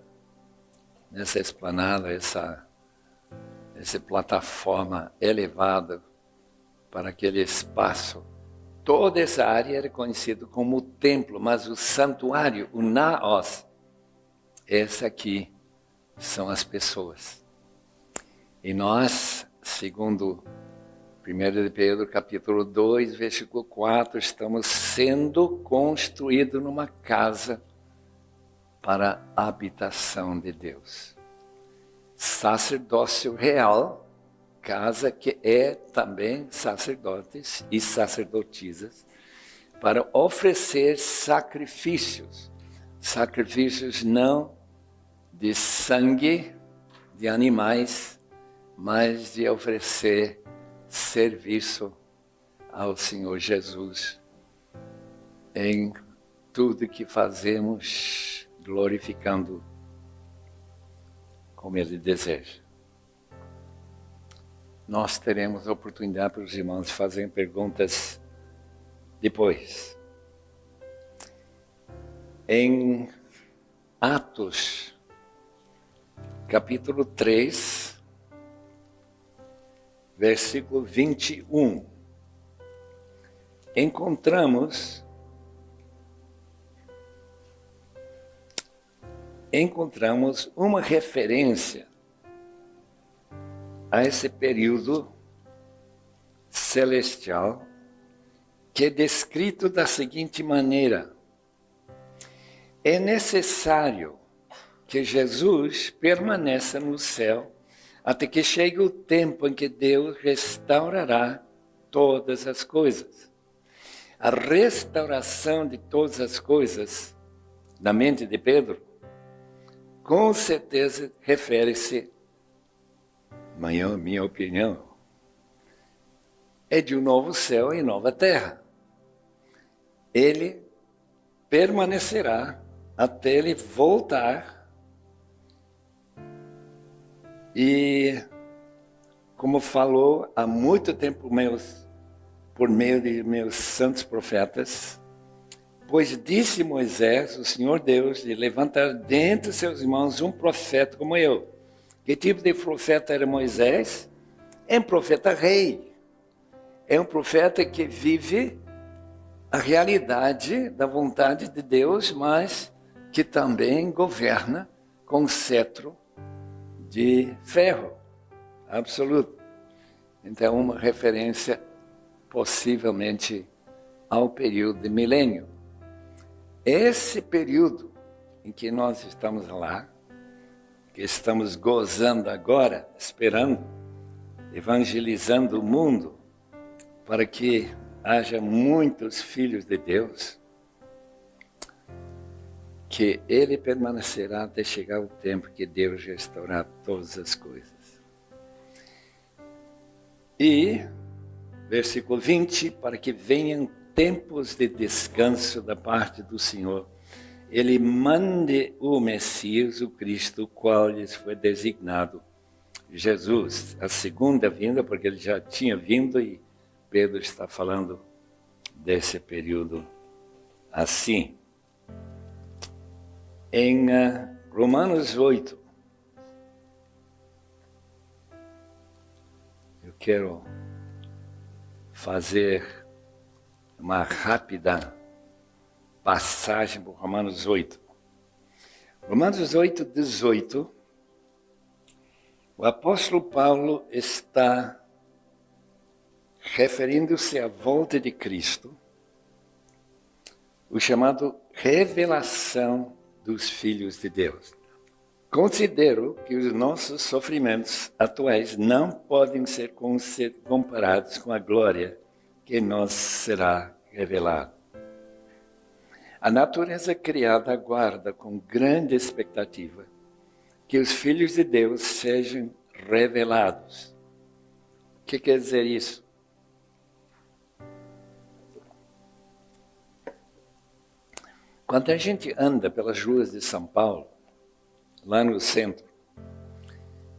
esplanada, essa plataforma elevada para aquele espaço. Toda essa área era conhecida como o templo, mas o santuário, o naos, esse aqui são as pessoas. E nós, segundo 1 de Pedro, capítulo 2, versículo 4, estamos sendo construídos numa casa para a habitação de Deus. Sacerdócio real, casa que é também sacerdotes e sacerdotisas, para oferecer sacrifícios. Sacrifícios não de sangue de animais, mas de oferecer serviço ao Senhor Jesus em tudo que fazemos, glorificando como Ele deseja. Nós teremos a oportunidade para os irmãos fazerem perguntas depois. Em Atos, capítulo 3, versículo 21, encontramos uma referência a esse período celestial que é descrito da seguinte maneira: é necessário que Jesus permaneça no céu até que chegue o tempo em que Deus restaurará todas as coisas. A restauração de todas as coisas, na mente de Pedro, com certeza refere-se, minha opinião, é de um novo céu e nova terra. Ele permanecerá até ele voltar. E, como falou há muito tempo por meio de meus santos profetas, pois disse Moisés, o Senhor Deus, de levantar dentre seus irmãos um profeta como eu. Que tipo de profeta era Moisés? É um profeta rei. É um profeta que vive a realidade da vontade de Deus, mas que também governa com cetro de ferro absoluto. Então, uma referência possivelmente ao período de milênio. Esse período em que nós estamos lá, que estamos gozando agora, esperando, evangelizando o mundo, para que haja muitos filhos de Deus, que ele permanecerá até chegar o tempo que Deus restaurar todas as coisas. E, versículo 20, para que venham tempos de descanso da parte do Senhor, ele mande o Messias, o Cristo, o qual lhes foi designado, Jesus, a segunda vinda, porque ele já tinha vindo e Pedro está falando desse período assim. Em Romanos 8, eu quero fazer uma rápida passagem por Romanos 8. Romanos 8, 18, o apóstolo Paulo está referindo-se à volta de Cristo, o chamado revelação dos filhos de Deus. Considero que os nossos sofrimentos atuais não podem ser comparados com a glória que nos será revelada. A natureza criada aguarda com grande expectativa que os filhos de Deus sejam revelados. O que quer dizer isso? Quando a gente anda pelas ruas de São Paulo, lá no centro,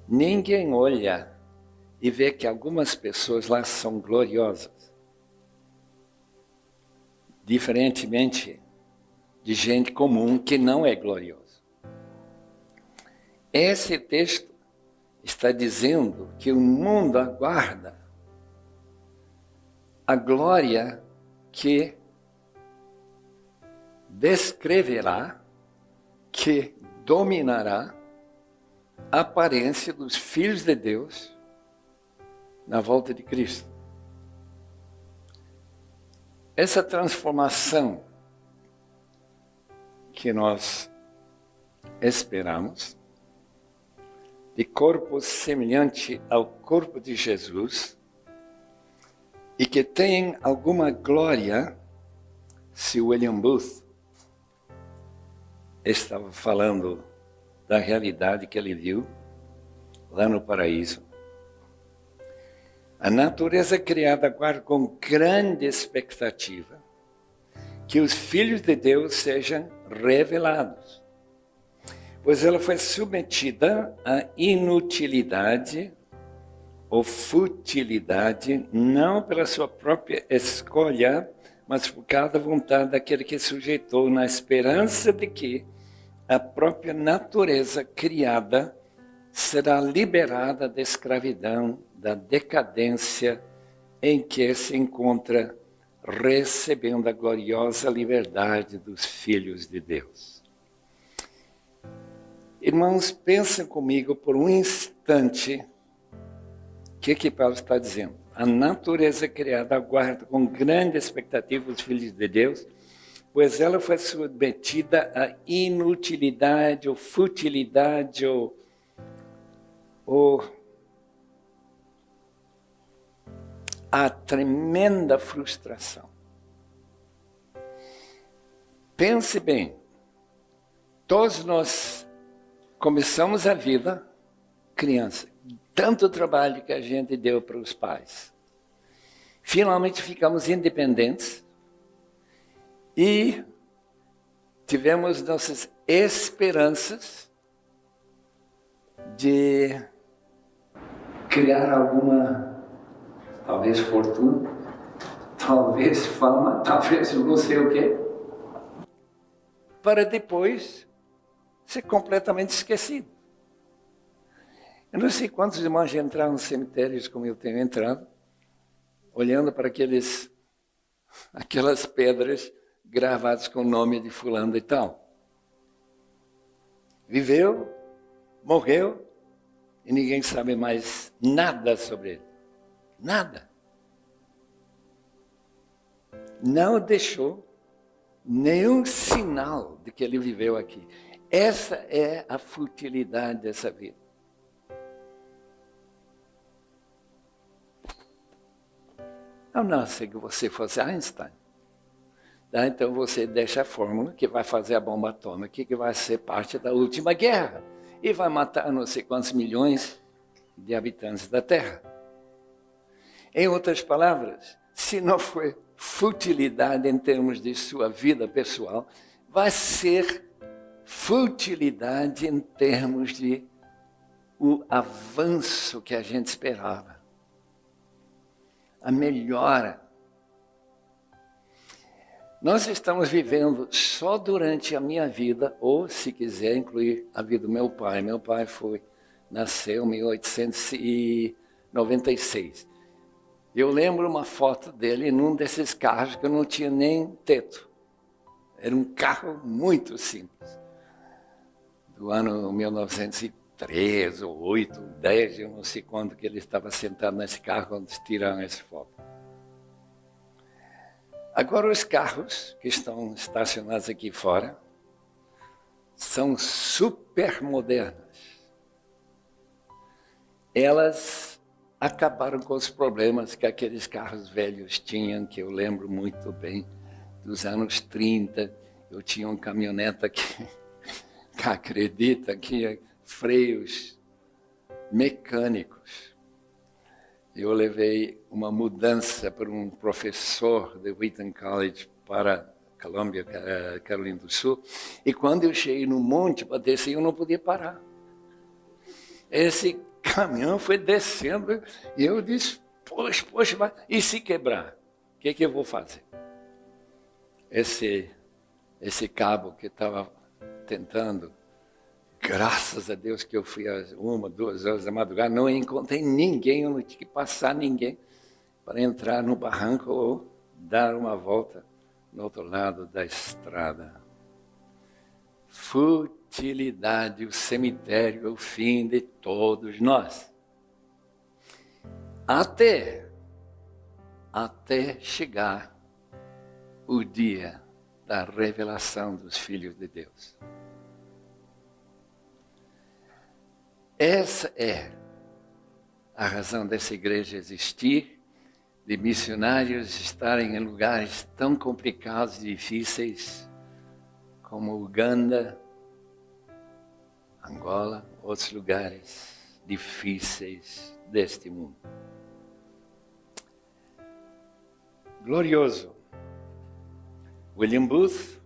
ninguém olha e vê que algumas pessoas lá são gloriosas. Diferentemente de gente comum que não é gloriosa. Esse texto está dizendo que o mundo aguarda a glória que descreverá, que dominará a aparência dos filhos de Deus na volta de Cristo. Essa transformação que nós esperamos, de corpo semelhante ao corpo de Jesus, e que tem alguma glória, se William Booth estava falando da realidade que ele viu lá no paraíso. A natureza criada aguarda com grande expectativa que os filhos de Deus sejam revelados, pois ela foi submetida à inutilidade ou futilidade, não pela sua própria escolha, mas por causa da vontade daquele que sujeitou, na esperança de que a própria natureza criada será liberada da escravidão, da decadência em que se encontra, recebendo a gloriosa liberdade dos filhos de Deus. Irmãos, pensem comigo por um instante o que Paulo está dizendo. a natureza criada aguarda com grande expectativa os filhos de Deus, pois ela foi submetida à inutilidade ou futilidade ou à tremenda frustração. Pense bem, todos nós começamos a vida criança, tanto trabalho que a gente deu para os pais. Finalmente ficamos independentes e tivemos nossas esperanças de criar alguma, talvez fortuna, talvez fama, talvez não sei o quê, para depois ser completamente esquecido. Eu não sei quantos irmãos já entraram nos cemitérios como eu tenho entrado, olhando para aquelas pedras gravadas com o nome de fulano e tal. Viveu, morreu, e ninguém sabe mais nada sobre ele. Nada. Não deixou nenhum sinal de que ele viveu aqui. Essa é a futilidade dessa vida. Não sei que você fosse Einstein. Então você deixa a fórmula que vai fazer a bomba atômica, que vai ser parte da última guerra. E vai matar não sei quantos milhões de habitantes da Terra. Em outras palavras, se não for futilidade em termos de sua vida pessoal, vai ser futilidade em termos de o avanço que a gente esperava. A melhora. Nós estamos vivendo só durante a minha vida, ou se quiser incluir a vida do meu pai. Meu pai nasceu em 1896. Eu lembro uma foto dele num desses carros que não tinha nem teto. Era um carro muito simples. Do ano 1903, ou 8, 10, eu não sei quando que ele estava sentado nesse carro quando tiraram essa foto. Agora os carros que estão estacionados aqui fora são super modernos. Elas acabaram com os problemas que aqueles carros velhos tinham, que eu lembro muito bem, dos anos 30. Eu tinha uma caminhoneta que acredita que freios mecânicos. Eu levei uma mudança para um professor de Wheaton College para Colômbia, Carolina do Sul, e quando eu cheguei no monte para descer, eu não podia parar. Esse caminhão foi descendo e eu disse, poxa, e se quebrar? O que eu vou fazer? Esse cabo que estava tentando, graças a Deus que eu fui às 1, 2 horas da madrugada, não encontrei ninguém, eu não tinha que passar ninguém para entrar no barranco ou dar uma volta no outro lado da estrada. Futilidade, o cemitério é o fim de todos nós. Até chegar o dia da revelação dos filhos de Deus. Essa é a razão dessa igreja existir, de missionários estarem em lugares tão complicados e difíceis como Uganda, Angola, outros lugares difíceis deste mundo. Glorioso. William Booth,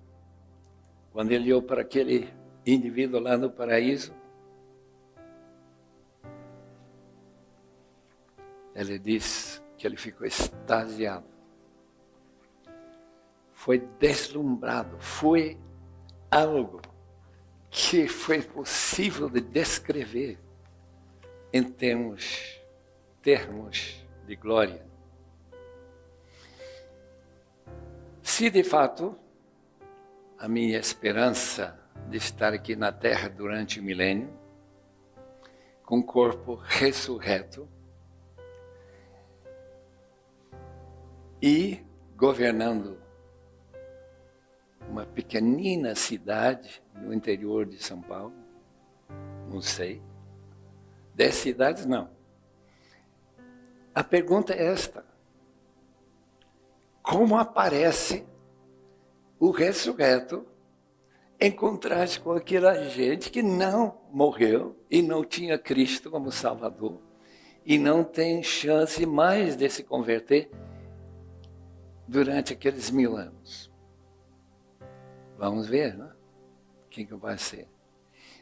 quando ele olhou para aquele indivíduo lá no paraíso, ele diz que ele ficou extasiado. Foi deslumbrado, foi algo que foi possível de descrever em termos de glória. Se de fato a minha esperança de estar aqui na Terra durante o milênio, com o corpo ressurreto, e governando uma pequenina cidade no interior de São Paulo, não sei, 10 cidades não. A pergunta é esta: como aparece o ressurreto em contraste com aquela gente que não morreu e não tinha Cristo como Salvador e não tem chance mais de se converter durante aqueles 1000 anos? Vamos ver, né? Quem que vai ser?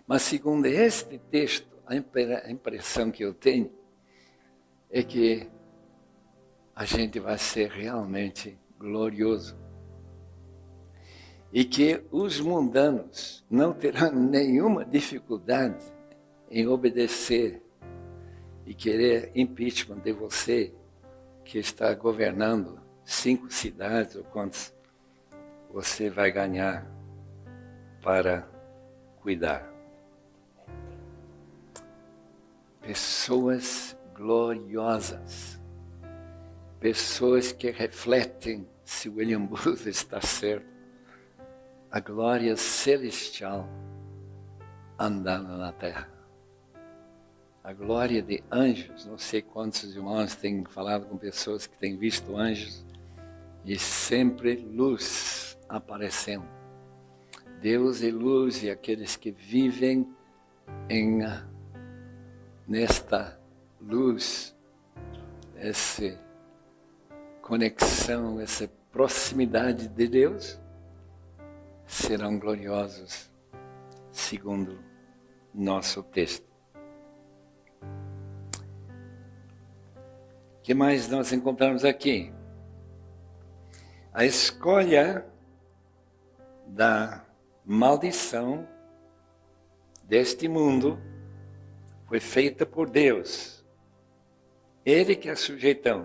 Mas segundo este texto, a impressão que eu tenho é que a gente vai ser realmente glorioso. E que os mundanos não terão nenhuma dificuldade em obedecer e querer impeachment de você, que está governando 5 cidades, ou quantos você vai ganhar para cuidar. Pessoas gloriosas, pessoas que refletem, se William Booth está certo, a glória celestial andando na terra. A glória de anjos, não sei quantos irmãos têm falado com pessoas que têm visto anjos, e sempre luz aparecendo. Deus é luz, e aqueles que vivem nesta luz, essa conexão, essa proximidade de Deus, serão gloriosos, segundo nosso texto. O que mais nós encontramos aqui? A escolha da maldição deste mundo foi feita por Deus. Ele que a sujeitou,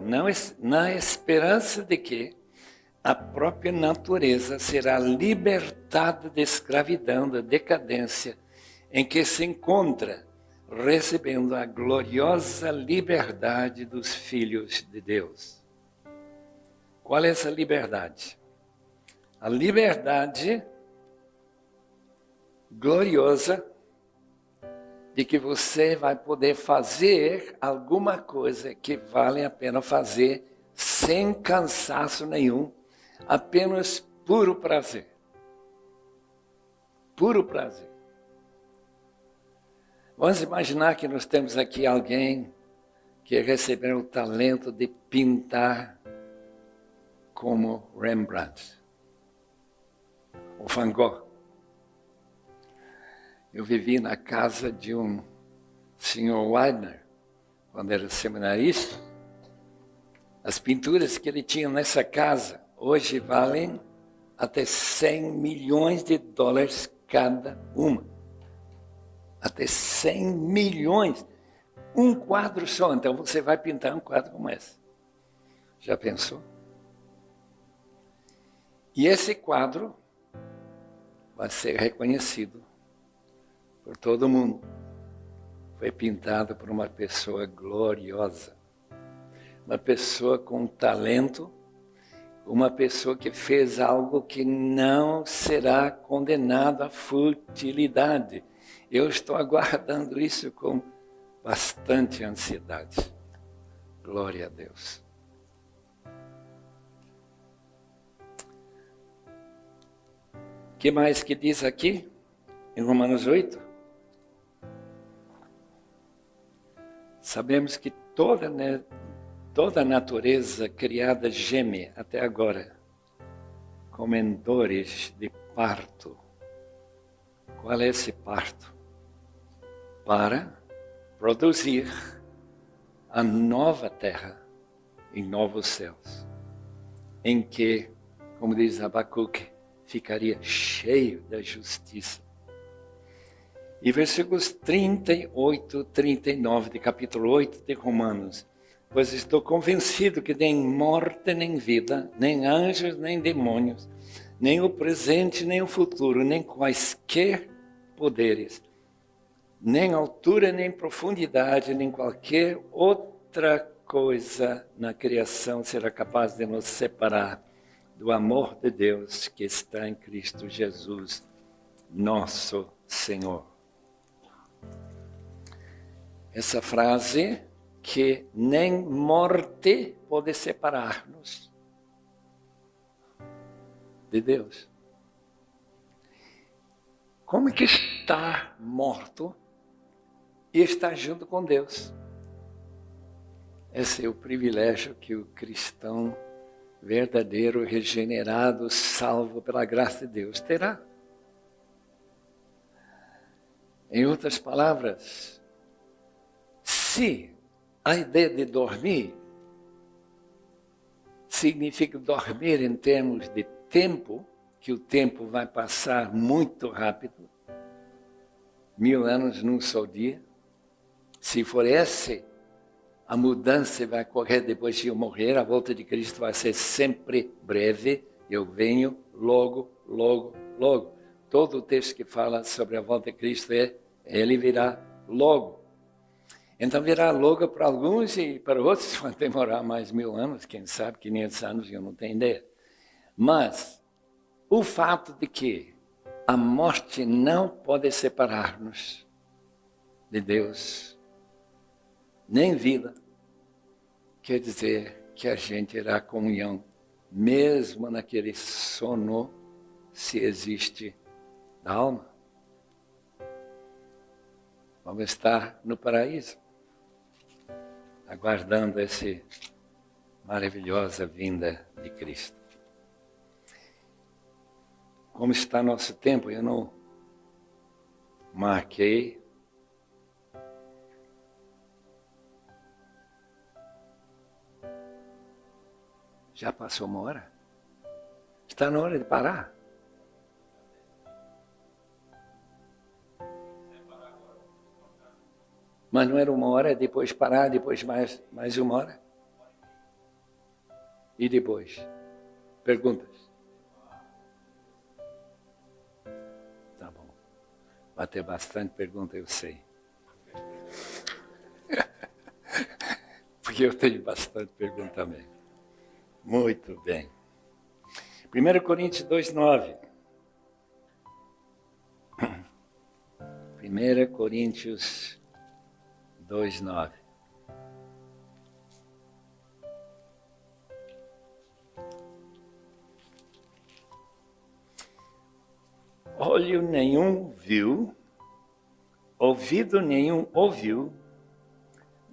na esperança de que a própria natureza será libertada da escravidão, da decadência em que se encontra, recebendo a gloriosa liberdade dos filhos de Deus. Qual é essa liberdade? A liberdade gloriosa de que você vai poder fazer alguma coisa que vale a pena fazer sem cansaço nenhum, apenas puro prazer. Puro prazer. Vamos imaginar que nós temos aqui alguém que recebeu o talento de pintar como Rembrandt, ou Van Gogh. Eu vivi na casa de um senhor Widener, quando era seminarista. As pinturas que ele tinha nessa casa hoje valem até 100 milhões de dólares cada uma. Até 100 milhões. Um quadro só. Então você vai pintar um quadro como esse. Já pensou? E esse quadro vai ser reconhecido por todo mundo. Foi pintado por uma pessoa gloriosa. Uma pessoa com talento, uma pessoa que fez algo que não será condenado à futilidade. Eu estou aguardando isso com bastante ansiedade. Glória a Deus. O que mais que diz aqui, em Romanos 8? Sabemos que toda a natureza criada geme até agora, como em dores de parto. Qual é esse parto? Para produzir a nova terra e novos céus, em que, como diz Abacuque, ficaria cheio da justiça. E versículos 38, 39 de capítulo 8 de Romanos: pois estou convencido que nem morte, nem vida, nem anjos, nem demônios, nem o presente, nem o futuro, nem quaisquer poderes, nem altura, nem profundidade, nem qualquer outra coisa na criação será capaz de nos separar do amor de Deus que está em Cristo Jesus, nosso Senhor. Essa frase, que nem morte pode separar-nos de Deus. Como é que estar morto e estar junto com Deus? Esse é o privilégio que o cristão verdadeiro, regenerado, salvo pela graça de Deus terá. Em outras palavras, se a ideia de dormir significa dormir em termos de tempo, que o tempo vai passar muito rápido, 1000 anos num só dia, se for essa a mudança vai ocorrer depois de eu morrer, a volta de Cristo vai ser sempre breve, eu venho logo, logo, logo. Todo o texto que fala sobre a volta de Cristo ele virá logo. Então virá logo para alguns e para outros vai demorar mais 1000 anos, quem sabe 500 anos, eu não tenho ideia. Mas o fato de que a morte não pode separar-nos de Deus, nem vida, quer dizer que a gente irá comunhão, mesmo naquele sono, se existe, da alma. Vamos estar no paraíso, aguardando essa maravilhosa vinda de Cristo. Como está nosso tempo? Eu não marquei. Já passou 1 hora? Está na hora de parar? Mas não era 1 hora, depois parar, depois mais 1 hora? E depois? Perguntas? Tá bom. Vai ter bastante pergunta, eu sei. Porque eu tenho bastante pergunta também. Muito bem. 1 Coríntios 2,9. 1 Coríntios 2,9. Olho nenhum viu, ouvido nenhum ouviu,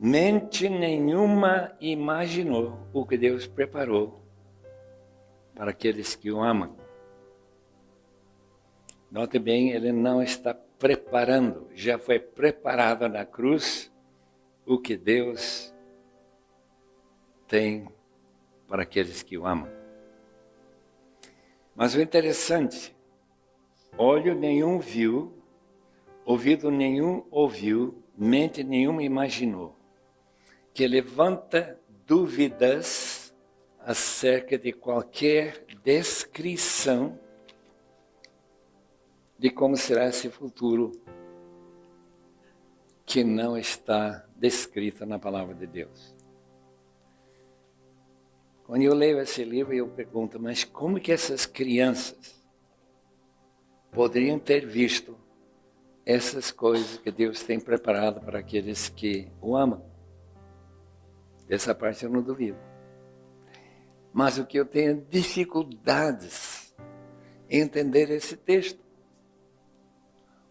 mente nenhuma imaginou o que Deus preparou para aqueles que o amam. Note bem, ele não está preparando, já foi preparado na cruz o que Deus tem para aqueles que o amam. Mas o interessante, olho nenhum viu, ouvido nenhum ouviu, mente nenhuma imaginou, que levanta dúvidas acerca de qualquer descrição de como será esse futuro que não está descrito na palavra de Deus. Quando eu leio esse livro, eu pergunto, mas como que essas crianças poderiam ter visto essas coisas que Deus tem preparado para aqueles que o amam? Dessa parte eu não duvido. Mas o que eu tenho dificuldades em entender esse texto.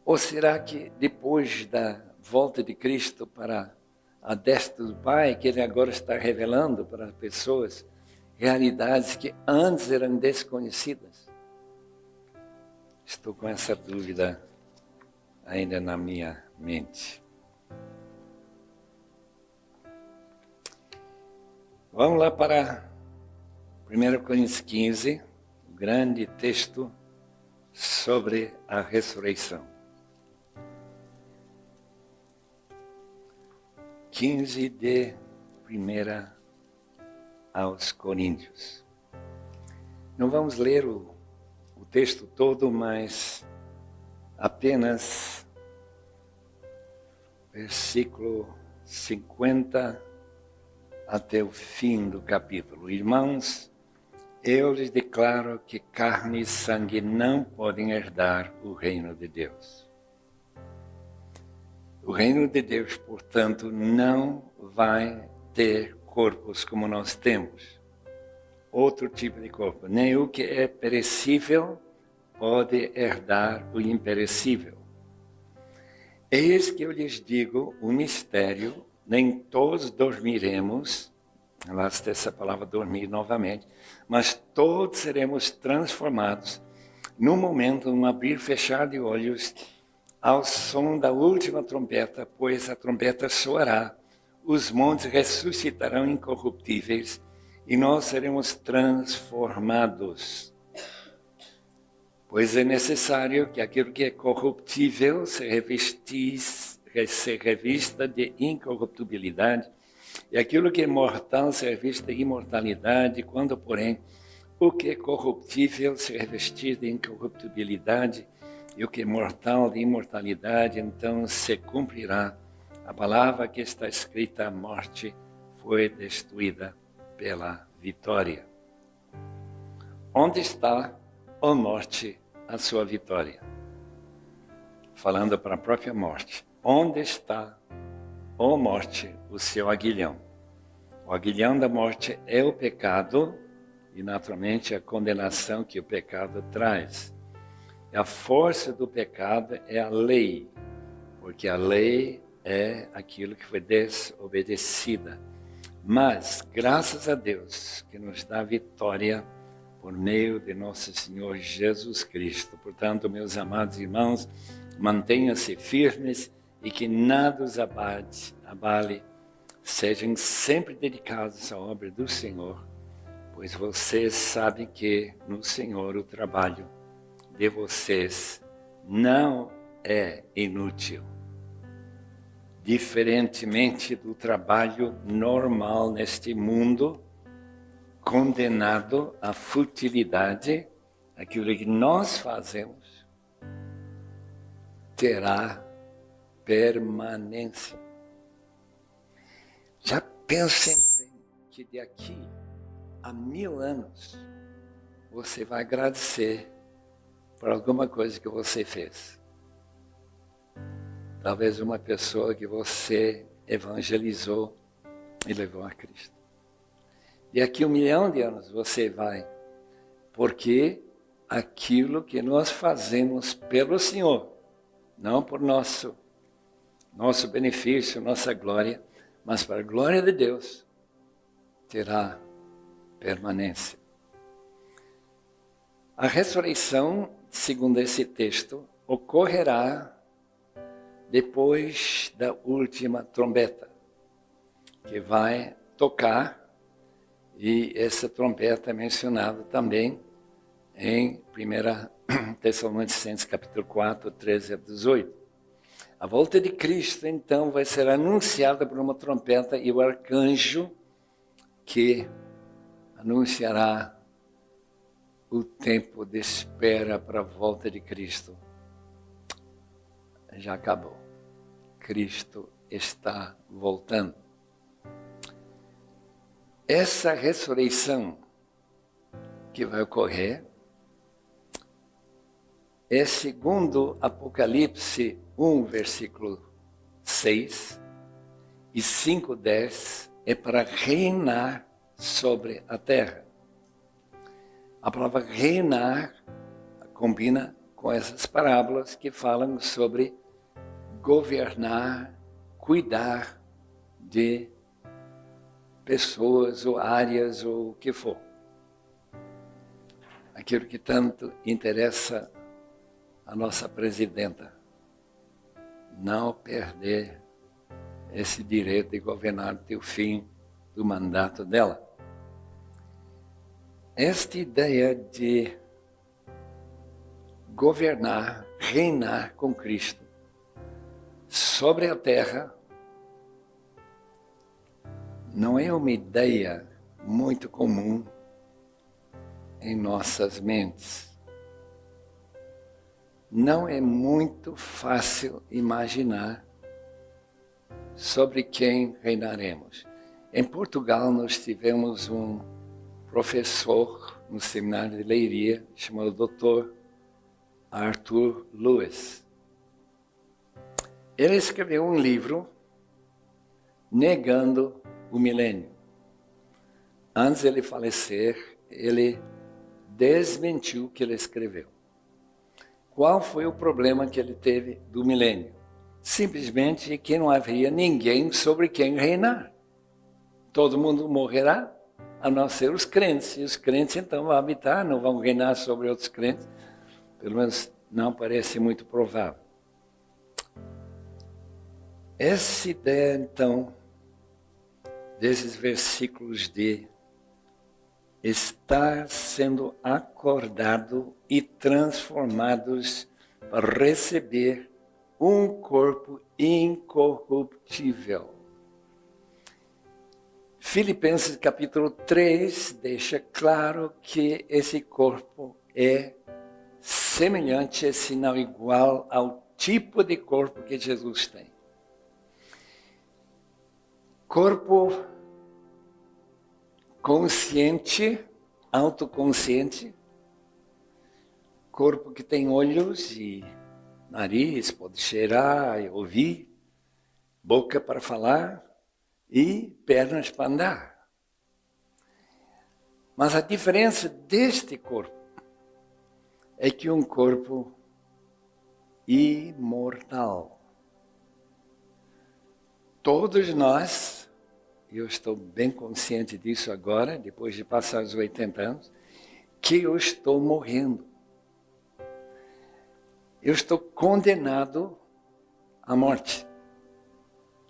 Ou será que depois da volta de Cristo para a destra do Pai, que Ele agora está revelando para as pessoas realidades que antes eram desconhecidas? Estou com essa dúvida ainda na minha mente. Vamos lá para 1 Coríntios 15, o grande texto sobre a ressurreição. 15 de 1 aos Coríntios. Não vamos ler o texto todo, mas apenas versículo 50 até o fim do capítulo. Irmãos, eu lhes declaro que carne e sangue não podem herdar o reino de Deus. O reino de Deus, portanto, não vai ter corpos como nós temos. Outro tipo de corpo. Nem o que é perecível pode herdar o imperecível. Eis que eu lhes digo um mistério, nem todos dormiremos, lá está essa palavra dormir novamente, mas todos seremos transformados num momento, num abrir e fechar de olhos, ao som da última trombeta, pois a trombeta soará, os montes ressuscitarão incorruptíveis e nós seremos transformados. Pois é necessário que aquilo que é corruptível se revista de incorruptibilidade, e aquilo que é mortal se revista de imortalidade, quando, porém, o que é corruptível se revestir de incorruptibilidade, e o que é mortal de imortalidade, então se cumprirá a palavra que está escrita: a morte foi destruída pela vitória. Onde está, ó morte, a sua vitória? Falando para a própria morte. Onde está, ó morte, o seu aguilhão? O aguilhão da morte é o pecado e, naturalmente, a condenação que o pecado traz. E a força do pecado é a lei, porque a lei é aquilo que foi desobedecida. Mas, graças a Deus, que nos dá vitória por meio de nosso Senhor Jesus Cristo. Portanto, meus amados irmãos, mantenham-se firmes e que nada os abale. Sejam sempre dedicados à obra do Senhor, pois vocês sabem que no Senhor o trabalho de vocês não é inútil. Diferentemente do trabalho normal neste mundo, condenado à futilidade, aquilo que nós fazemos terá permanência. Já pensem que daqui a 1000 anos você vai agradecer por alguma coisa que você fez. Talvez uma pessoa que você evangelizou e levou a Cristo. Daqui a 1 milhão de anos você vai, porque aquilo que nós fazemos pelo Senhor, não por nosso benefício, nossa glória, mas para a glória de Deus, terá permanência. A ressurreição, segundo esse texto, ocorrerá depois da última trombeta, que vai tocar, e essa trombeta é mencionada também em 1 Tessalonicenses capítulo 4, 13 a 18. A volta de Cristo, então, vai ser anunciada por uma trombeta e o arcanjo que anunciará o tempo de espera para a volta de Cristo. Já acabou. Cristo está voltando. Essa ressurreição que vai ocorrer é segundo Apocalipse 1, versículo 6 e 5:10, é para reinar sobre a terra. A palavra reinar combina com essas parábolas que falam sobre governar, cuidar de pessoas ou áreas ou o que for. Aquilo que tanto interessa a nossa presidenta, não perder esse direito de governar até o fim do mandato dela. Esta ideia de governar, reinar com Cristo sobre a terra não é uma ideia muito comum em nossas mentes. Não é muito fácil imaginar sobre quem reinaremos. Em Portugal, nós tivemos um professor no seminário de Leiria, chamado Dr. Arthur Lewis. Ele escreveu um livro negando o milênio. Antes de ele falecer, ele desmentiu o que ele escreveu. Qual foi o problema que ele teve do milênio? Simplesmente que não haveria ninguém sobre quem reinar. Todo mundo morrerá, a não ser os crentes. E os crentes então vão habitar, não vão reinar sobre outros crentes. Pelo menos não parece muito provável. Essa ideia, então, desses versículos de estar sendo acordado e transformados para receber um corpo incorruptível. Filipenses capítulo 3 deixa claro que esse corpo é semelhante, se não igual, ao tipo de corpo que Jesus tem. Corpo consciente, autoconsciente, corpo que tem olhos e nariz, pode cheirar e ouvir, boca para falar e pernas para andar. Mas a diferença deste corpo é que um corpo imortal. Todos nós, eu estou bem consciente disso agora, depois de passar os 80 anos, que eu estou morrendo. Eu estou condenado à morte.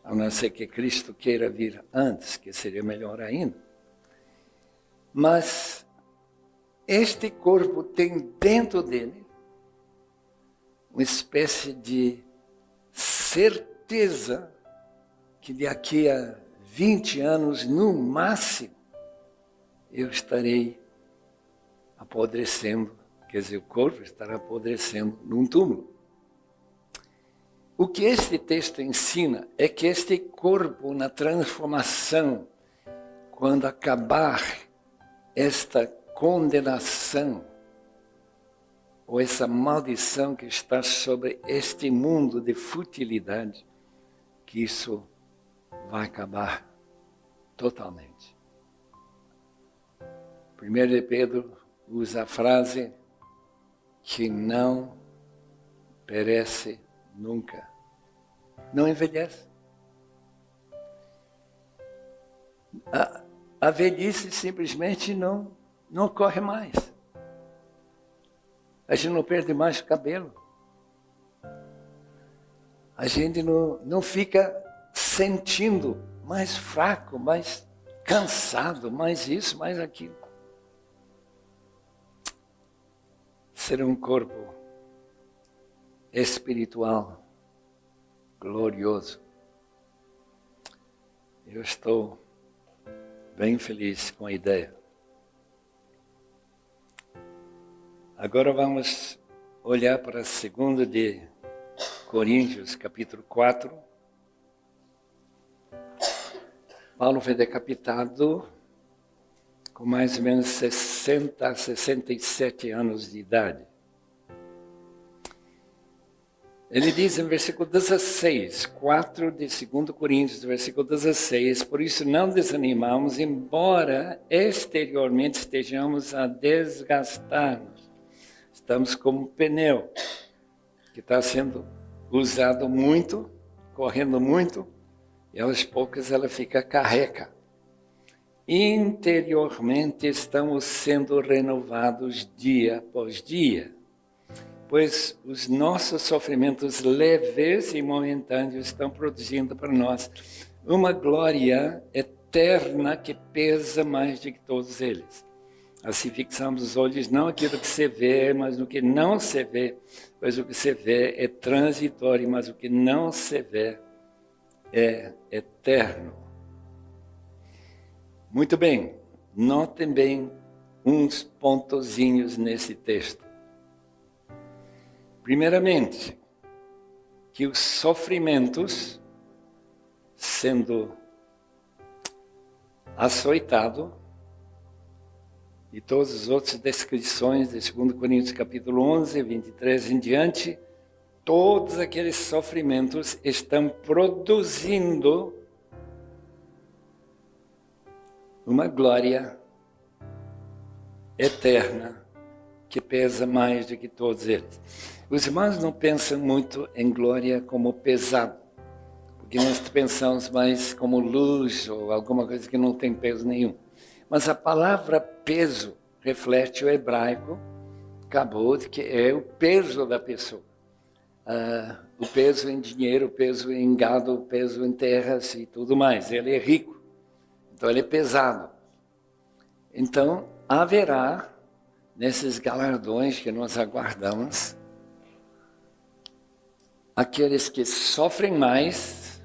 A não ser que Cristo queira vir antes, que seria melhor ainda. Mas este corpo tem dentro dele uma espécie de certeza que daqui a 20 anos, no máximo, eu estarei apodrecendo, quer dizer, o corpo estará apodrecendo num túmulo. O que este texto ensina é que este corpo, na transformação, quando acabar esta condenação, ou essa maldição que está sobre este mundo de futilidade, que isso vai acabar totalmente. 1 de Pedro usa a frase que não perece nunca. Não envelhece. A velhice simplesmente não ocorre mais. A gente não perde mais o cabelo. A gente não fica sentindo mais fraco, mais cansado, mais isso, mais aquilo. Ser um corpo espiritual, glorioso. Eu estou bem feliz com a ideia. Agora vamos olhar para 2 de Coríntios, capítulo 4. Paulo foi decapitado com mais ou menos 60 a 67 anos de idade. Ele diz em versículo 16, 4 de 2 Coríntios, versículo 16, por isso não desanimamos, embora exteriormente estejamos a desgastar-nos. Estamos como um pneu que está sendo usado muito, correndo muito, e aos poucos ela fica careca. Interiormente estamos sendo renovados dia após dia, pois os nossos sofrimentos leves e momentâneos estão produzindo para nós uma glória eterna que pesa mais do que todos eles. Assim fixamos os olhos não naquilo que se vê, mas no que não se vê, pois o que se vê é transitório, mas o que não se vê é eterno. Muito bem, notem bem uns pontozinhos nesse texto. Primeiramente, que os sofrimentos, sendo açoitado, e todas as outras descrições de 2 Coríntios capítulo 11, 23 em diante, todos aqueles sofrimentos estão produzindo uma glória eterna que pesa mais do que todos eles. Os irmãos não pensam muito em glória como pesado, porque nós pensamos mais como luz ou alguma coisa que não tem peso nenhum. Mas a palavra peso reflete o hebraico, kabod, que é o peso da pessoa. O peso em dinheiro, o peso em gado, o peso em terras e tudo mais. Ele é rico, então ele é pesado. Então haverá, nesses galardões que nós aguardamos, aqueles que sofrem mais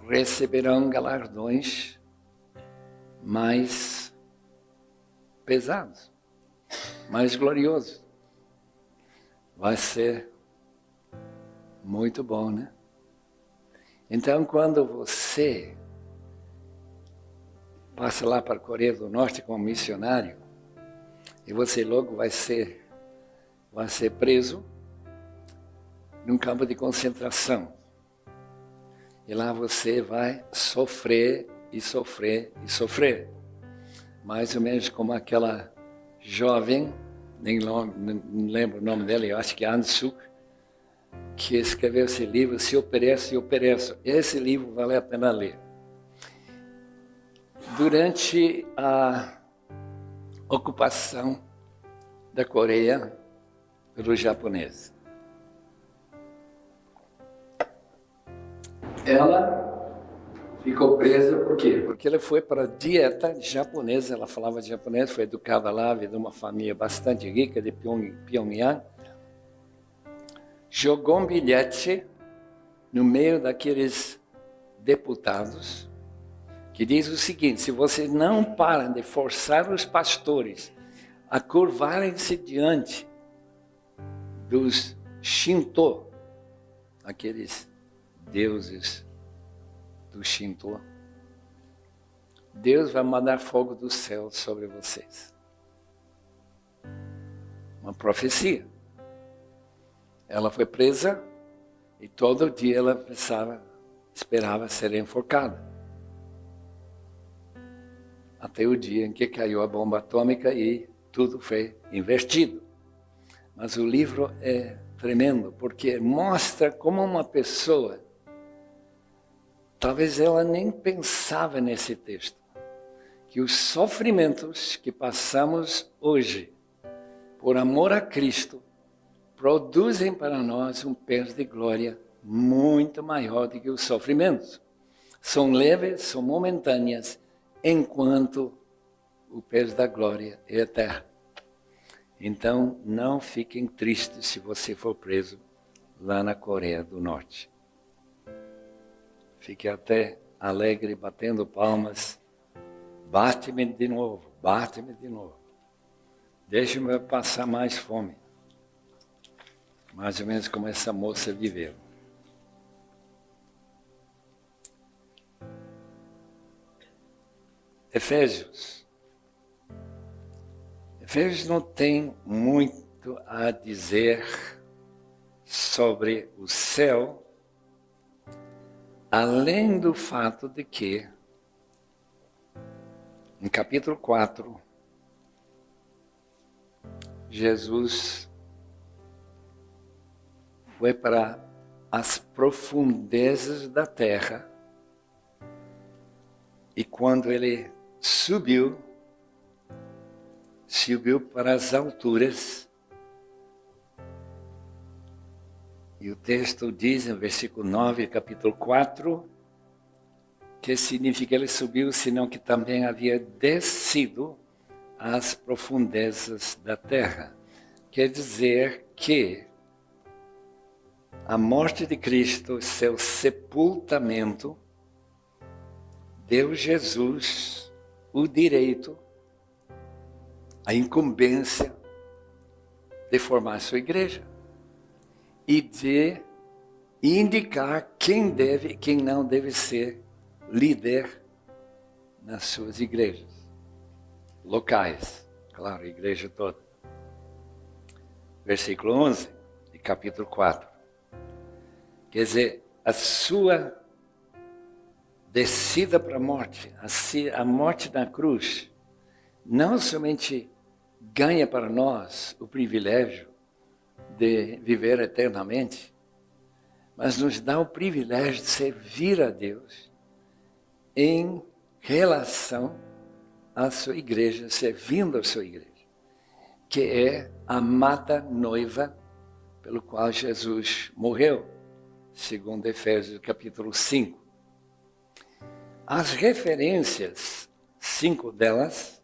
receberão galardões mais pesados, mais gloriosos. Vai ser muito bom, né? Então, quando você passa lá para a Coreia do Norte como missionário, e você logo vai ser preso num campo de concentração. E lá você vai sofrer e sofrer e sofrer. Mais ou menos como aquela jovem, nem lembro o nome dela, eu acho que é Ansuk, que escreveu esse livro, Se Eu Pereço, Eu Pereço. Esse livro vale a pena ler. Durante a ocupação da Coreia pelos japoneses, ela ficou presa por quê? Porque ela foi para a dieta japonesa, ela falava japonês, foi educada lá, veio de uma família bastante rica de Pyongyang. Jogou um bilhete no meio daqueles deputados que diz o seguinte: se vocês não param de forçar os pastores a curvarem-se diante dos Shinto, aqueles deuses do Shinto, Deus vai mandar fogo do céu sobre vocês. Uma profecia. Ela foi presa e todo dia ela esperava ser enforcada. Até o dia em que caiu a bomba atômica e tudo foi invertido. Mas o livro é tremendo, porque mostra como uma pessoa, talvez ela nem pensava nesse texto, que os sofrimentos que passamos hoje, por amor a Cristo, produzem para nós um peso de glória muito maior do que os sofrimentos. São leves, são momentâneas, enquanto o peso da glória é eterno. Então, não fiquem tristes se você for preso lá na Coreia do Norte. Fique até alegre, batendo palmas. Bate-me de novo, bate-me de novo. Deixe-me passar mais fome. Mais ou menos como essa moça viveu. Efésios. Efésios não tem muito a dizer sobre o céu, além do fato de que, em capítulo 4, Jesus foi para as profundezas da terra e quando ele subiu para as alturas. E o texto diz, em versículo 9, capítulo 4, que significa ele subiu, senão que também havia descido às profundezas da terra. Quer dizer que a morte de Cristo, seu sepultamento, deu Jesus o direito, a incumbência de formar sua igreja e de indicar quem deve e quem não deve ser líder nas suas igrejas locais, claro, a igreja toda. Versículo 11, de capítulo 4. Quer dizer, a sua descida para a morte, a morte na cruz, não somente ganha para nós o privilégio de viver eternamente, mas nos dá o privilégio de servir a Deus em relação à sua igreja, servindo a sua igreja, que é a amada noiva pelo qual Jesus morreu, segundo Efésios capítulo 5. As referências, 5 delas,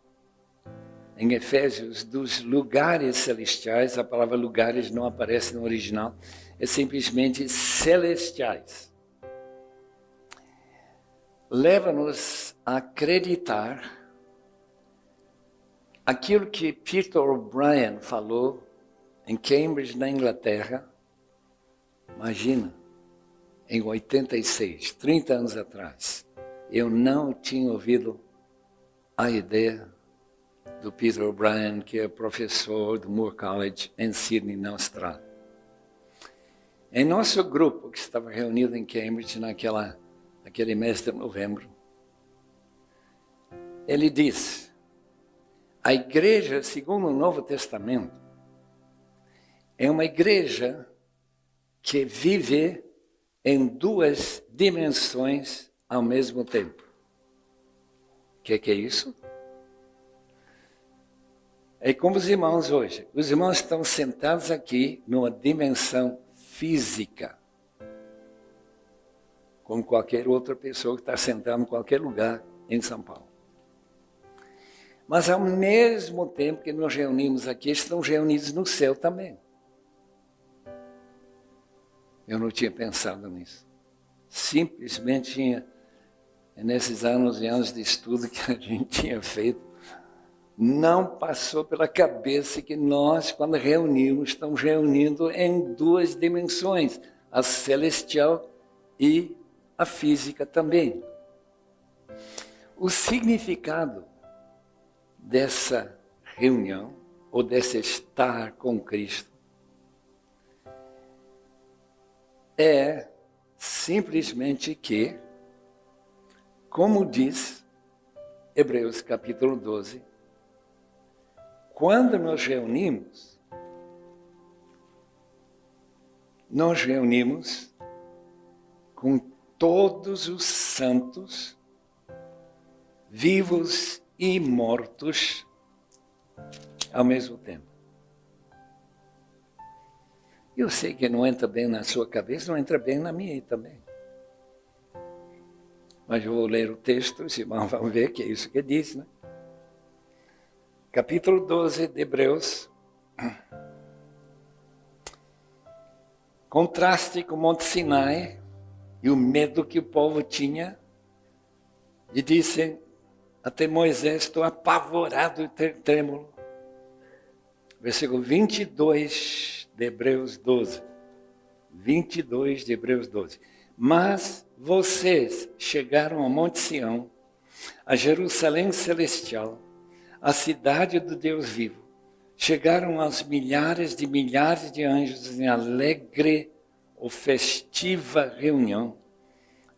em Efésios, dos lugares celestiais, a palavra lugares não aparece no original, é simplesmente celestiais. Leva-nos a acreditar aquilo que Peter O'Brien falou em Cambridge, na Inglaterra, imagina, em 86, 30 anos atrás, eu não tinha ouvido a ideia do Peter O'Brien, que é professor do Moore College em Sydney, na Austrália. Em nosso grupo, que estava reunido em Cambridge naquele mês de novembro, ele disse: a igreja, segundo o Novo Testamento, é uma igreja que vive em 2 dimensões ao mesmo tempo. O que é isso? É como os irmãos hoje. Os irmãos estão sentados aqui numa dimensão física, como qualquer outra pessoa que está sentada em qualquer lugar em São Paulo. Mas ao mesmo tempo que nos reunimos aqui, estão reunidos no céu também. Eu não tinha pensado nisso. Simplesmente tinha, nesses anos e anos de estudo que a gente tinha feito, não passou pela cabeça que nós, quando reunimos, estamos reunindo em 2 dimensões, a celestial e a física também. O significado dessa reunião, ou desse estar com Cristo, é simplesmente que, como diz Hebreus capítulo 12, quando nos reunimos com todos os santos, vivos e mortos, ao mesmo tempo. Eu sei que não entra bem na sua cabeça, não entra bem na minha também. Mas eu vou ler o texto, os irmãos vão ver que é isso que diz, né? Capítulo 12 de Hebreus. Contraste com o Monte Sinai e o medo que o povo tinha. E disse até Moisés: estou apavorado e trêmulo. Versículo 22 de Hebreus 12. 22 de Hebreus 12. Mas vocês chegaram ao Monte Sião, a Jerusalém celestial, a cidade do Deus vivo. Chegaram aos milhares de anjos em alegre ou festiva reunião.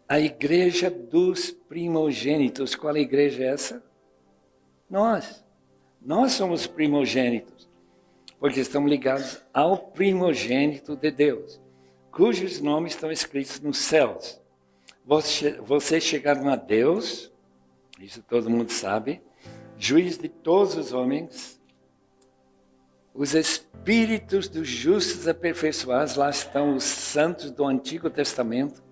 A igreja dos primogênitos. Qual igreja é essa? Nós. Nós somos primogênitos, porque estamos ligados ao primogênito de Deus, cujos nomes estão escritos nos céus. Vocês chegaram a Deus, isso todo mundo sabe, juiz de todos os homens, os espíritos dos justos aperfeiçoados, lá estão os santos do Antigo Testamento,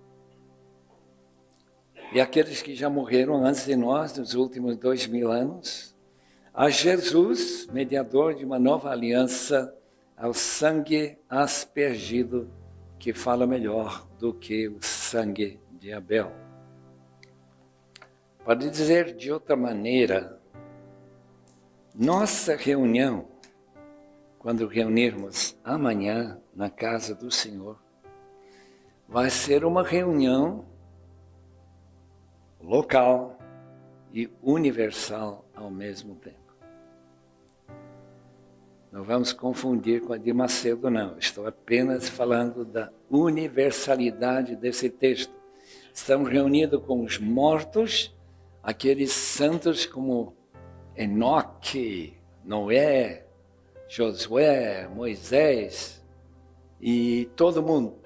e aqueles que já morreram antes de nós, nos últimos 2000 anos, a Jesus, mediador de uma nova aliança, ao sangue aspergido, que fala melhor do que o sangue de Abel. Pode dizer de outra maneira, nossa reunião, quando reunirmos amanhã na casa do Senhor, vai ser uma reunião local e universal ao mesmo tempo. Não vamos confundir com a de Macedo, não. Estou apenas falando da universalidade desse texto. Estamos reunidos com os mortos, aqueles santos como Enoque, Noé, Josué, Moisés e todo mundo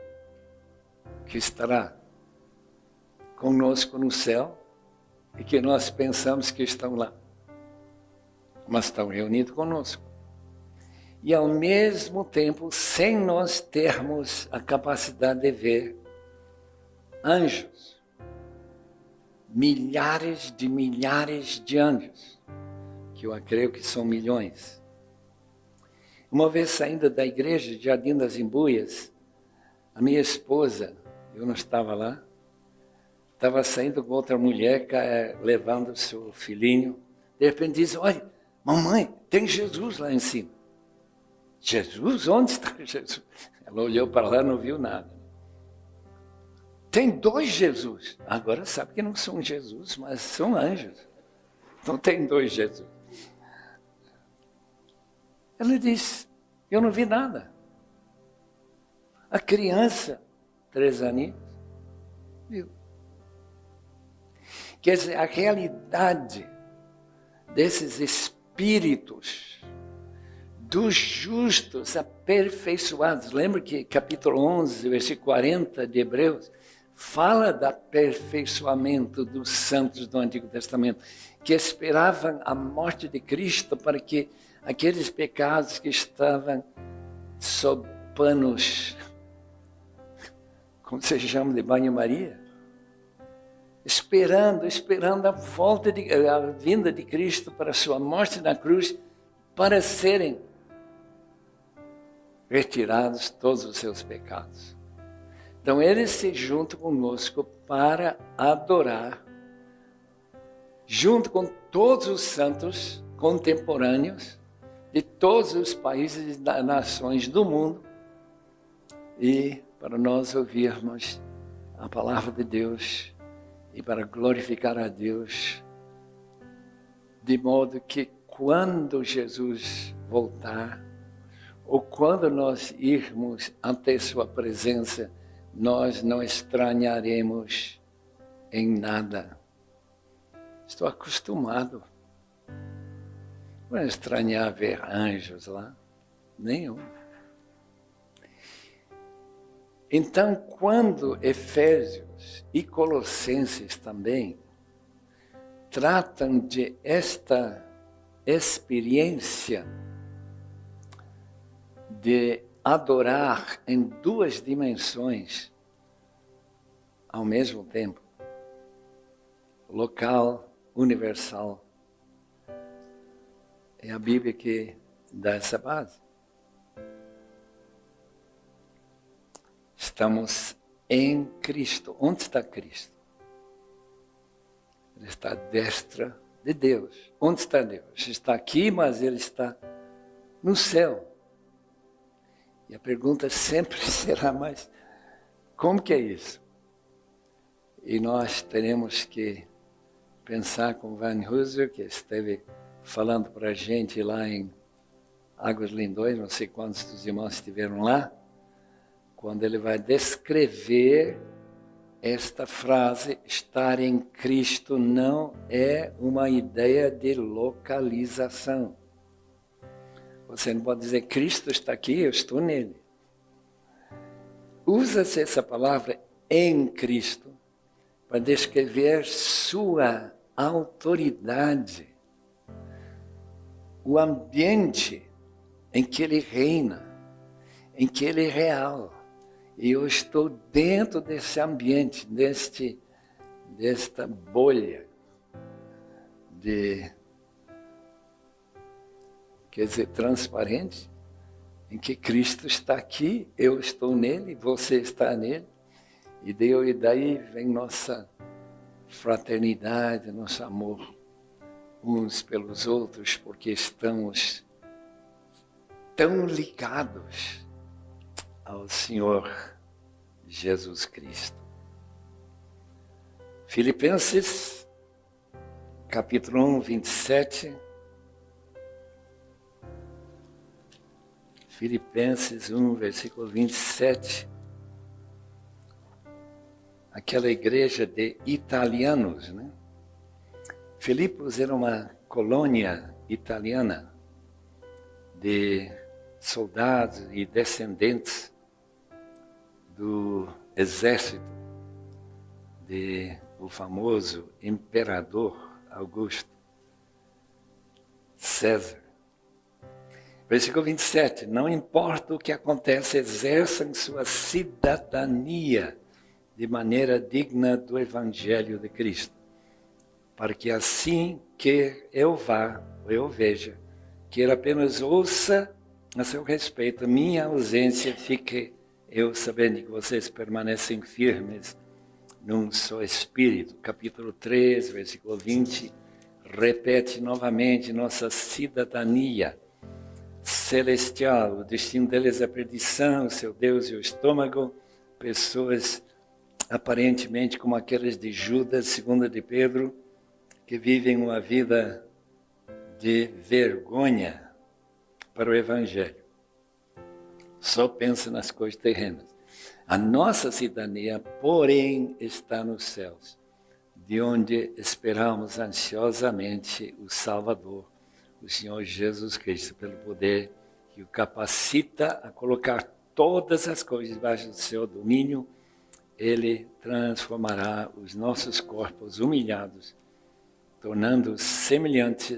que estará conosco no céu e que nós pensamos que estão lá, mas estão reunidos conosco. E ao mesmo tempo, sem nós termos a capacidade de ver anjos, milhares de anjos, que eu creio que são milhões. Uma vez saindo da igreja de Jardim das Embuias, a minha esposa, eu não estava lá, estava saindo com outra mulher, levando seu filhinho. De repente diz, olha, mamãe, tem Jesus lá em cima. Jesus? Onde está Jesus? Ela olhou para lá e não viu nada. Tem 2 Jesus. Agora sabe que não são Jesus, mas são anjos. Então tem 2 Jesus. Ela disse, eu não vi nada. A criança, 3 aninhos, viu. Quer dizer, a realidade desses espíritos dos justos aperfeiçoados. Lembra que capítulo 11, versículo 40 de Hebreus, fala do aperfeiçoamento dos santos do Antigo Testamento, que esperavam a morte de Cristo para que aqueles pecados que estavam sob panos, como se chama, de banho-maria, esperando a vinda de Cristo para a sua morte na cruz, para serem retirados todos os seus pecados. Então eles se juntam conosco para adorar, junto com todos os santos contemporâneos de todos os países e nações do mundo, e para nós ouvirmos a palavra de Deus e para glorificar a Deus, de modo que quando Jesus voltar, ou quando nós irmos ante sua presença, nós não estranharemos em nada. Estou acostumado. Não é estranhar ver anjos lá, nenhum. Então, quando Efésios e Colossenses também tratam de esta experiência de adorar em 2 dimensões ao mesmo tempo, local, universal, é a Bíblia que dá essa base. Estamos em Cristo. Onde está Cristo? Ele está à destra de Deus. Onde está Deus? Está aqui, mas Ele está no céu. E a pergunta sempre será, mas como que é isso? E nós teremos que pensar com Van Hooser, que esteve falando para a gente lá em Águas Lindões, não sei quantos dos irmãos estiveram lá, quando ele vai descrever esta frase, estar em Cristo não é uma ideia de localização. Você não pode dizer, Cristo está aqui, eu estou nele. Usa-se essa palavra em Cristo para descrever sua autoridade, o ambiente em que ele reina, em que ele é real. E eu estou dentro desse ambiente, desta bolha quer dizer, transparente, em que Cristo está aqui, eu estou nele, você está nele, e daí vem nossa fraternidade, nosso amor uns pelos outros, porque estamos tão ligados ao Senhor Jesus Cristo. Filipenses capítulo 1, 27. Filipenses 1, versículo 27. Aquela igreja de italianos, né? Filipos era uma colônia italiana de soldados e descendentes do exército do famoso imperador Augusto César. Versículo 27, não importa o que acontece, exerçam sua cidadania de maneira digna do Evangelho de Cristo, para que assim que eu vá, ou eu veja, que ele apenas ouça a seu respeito, minha ausência, fique eu sabendo que vocês permanecem firmes num só Espírito. Capítulo 3, versículo 20, repete novamente nossa cidadania celestial. O destino deles é a perdição, o seu Deus e o estômago, pessoas aparentemente como aqueles de Judas, segunda de Pedro, que vivem uma vida de vergonha para o Evangelho. Só pensa nas coisas terrenas. A nossa cidadania, porém, está nos céus, de onde esperamos ansiosamente o Salvador, o Senhor Jesus Cristo, pelo poder que o capacita a colocar todas as coisas debaixo do seu domínio. Ele transformará os nossos corpos humilhados, tornando-os semelhante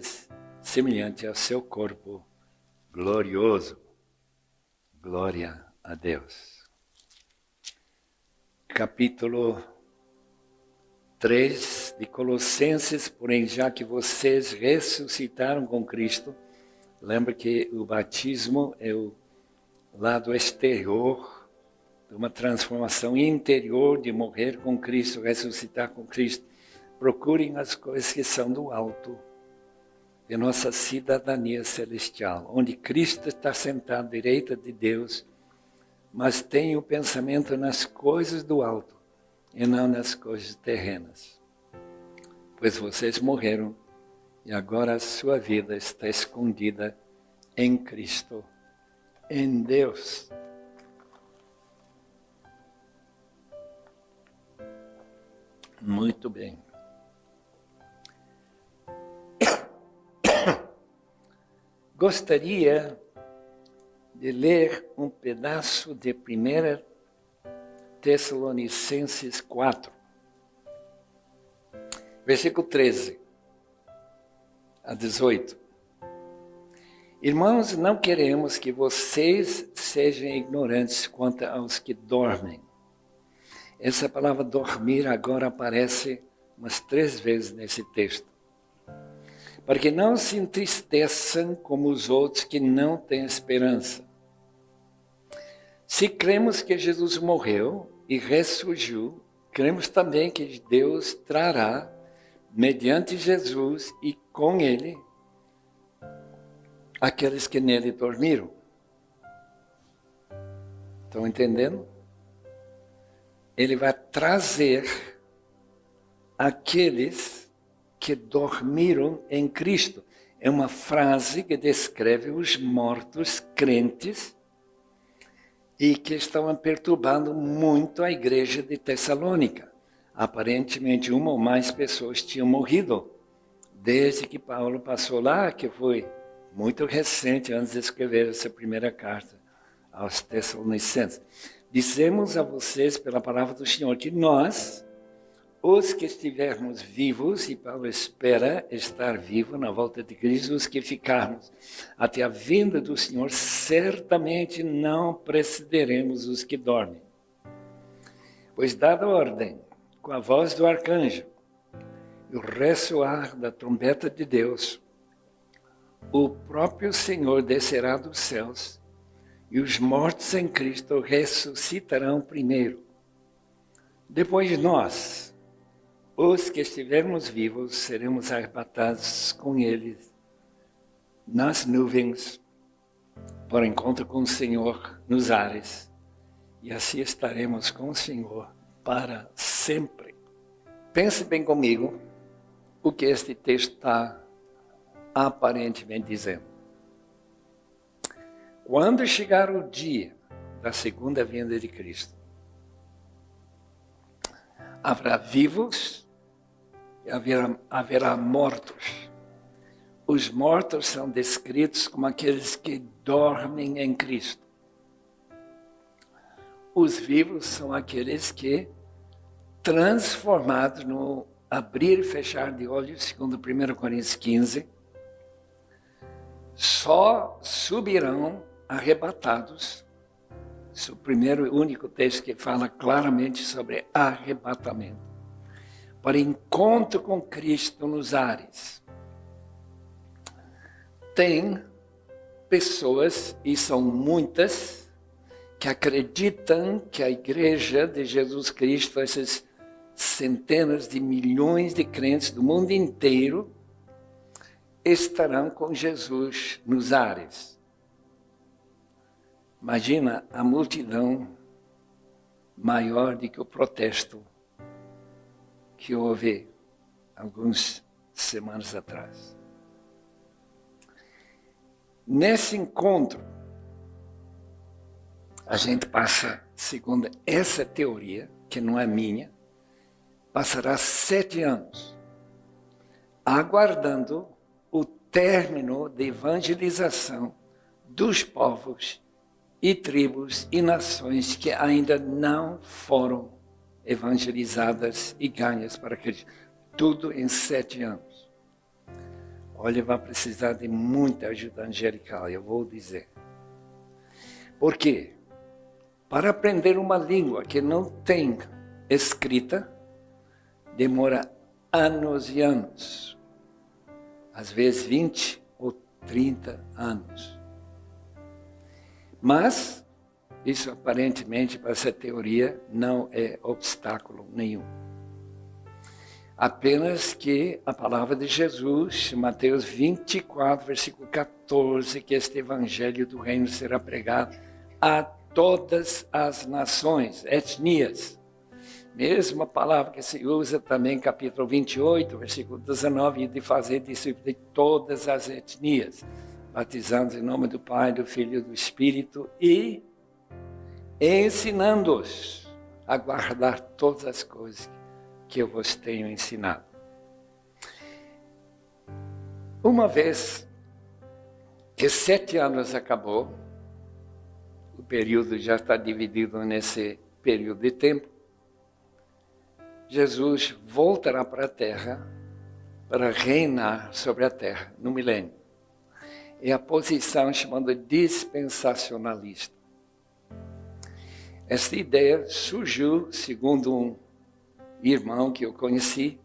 ao seu corpo glorioso. Glória a Deus. Capítulo 3 de Colossenses, porém, já que vocês ressuscitaram com Cristo, lembra que o batismo é o lado exterior de uma transformação interior, de morrer com Cristo, ressuscitar com Cristo. Procurem as coisas que são do alto, de nossa cidadania celestial, onde Cristo está sentado à direita de Deus, mas tem o pensamento nas coisas do alto e não nas coisas terrenas. Pois vocês morreram e agora a sua vida está escondida em Cristo, em Deus. Muito bem. Gostaria de ler um pedaço de 1 Tessalonicenses 4, versículo 13 a 18. Irmãos, não queremos que vocês sejam ignorantes quanto aos que dormem. Essa palavra dormir agora aparece umas 3 vezes nesse texto. Para que não se entristeçam como os outros que não têm esperança. Se cremos que Jesus morreu e ressurgiu, cremos também que Deus trará, mediante Jesus e com Ele, aqueles que nele dormiram. Estão entendendo? Ele vai trazer aqueles que dormiram em Cristo. É uma frase que descreve os mortos crentes e que estavam perturbando muito a igreja de Tessalônica. Aparentemente, uma ou mais pessoas tinham morrido desde que Paulo passou lá, que foi muito recente, antes de escrever essa primeira carta aos Tessalonicenses. Dizemos a vocês, pela palavra do Senhor, que nós, os que estivermos vivos, e Paulo espera estar vivo na volta de Cristo, os que ficarmos até a vinda do Senhor, certamente não precederemos os que dormem. Pois dada a ordem, com a voz do arcanjo, e o ressoar da trombeta de Deus, o próprio Senhor descerá dos céus, e os mortos em Cristo ressuscitarão primeiro. Depois nós, os que estivermos vivos, seremos arrebatados com eles nas nuvens, por encontro com o Senhor nos ares, e assim estaremos com o Senhor para sempre. Pense bem comigo, o que este texto está aparentemente dizendo. Quando chegar o dia da segunda vinda de Cristo, haverá vivos e haverá mortos. Os mortos são descritos como aqueles que dormem em Cristo. Os vivos são aqueles que, transformados no abrir e fechar de olhos, segundo 1 Coríntios 15, só subirão arrebatados. Esse é o primeiro e único texto que fala claramente sobre arrebatamento. Para encontro com Cristo nos ares. Tem pessoas, e são muitas, que acreditam que a igreja de Jesus Cristo, essas centenas de milhões de crentes do mundo inteiro, estarão com Jesus nos ares. Imagina a multidão maior do que o protesto que houve algumas semanas atrás. Nesse encontro, a gente passa, segundo essa teoria, que não é minha, passará 7 anos aguardando o término da evangelização dos povos e tribos e nações que ainda não foram evangelizadas e ganhas para Cristo. Tudo em 7 anos. Olha, vai precisar de muita ajuda angelical, eu vou dizer. Por quê? Para aprender uma língua que não tem escrita, demora anos e anos. Às vezes 20 ou 30 anos. Mas, isso aparentemente, para essa teoria, não é obstáculo nenhum. Apenas que a palavra de Jesus, Mateus 24, versículo 14, que este evangelho do reino será pregado a todas as nações, etnias. Mesma palavra que se usa também em capítulo 28, versículo 19, de fazer discípulos de todas as etnias, batizando em nome do Pai, do Filho e do Espírito e ensinando-os a guardar todas as coisas que eu vos tenho ensinado. Uma vez que 7 anos acabou, o período já está dividido nesse período de tempo, Jesus voltará para a terra para reinar sobre a terra no milênio. É a posição chamada dispensacionalista. Essa ideia surgiu, segundo um irmão que eu conheci,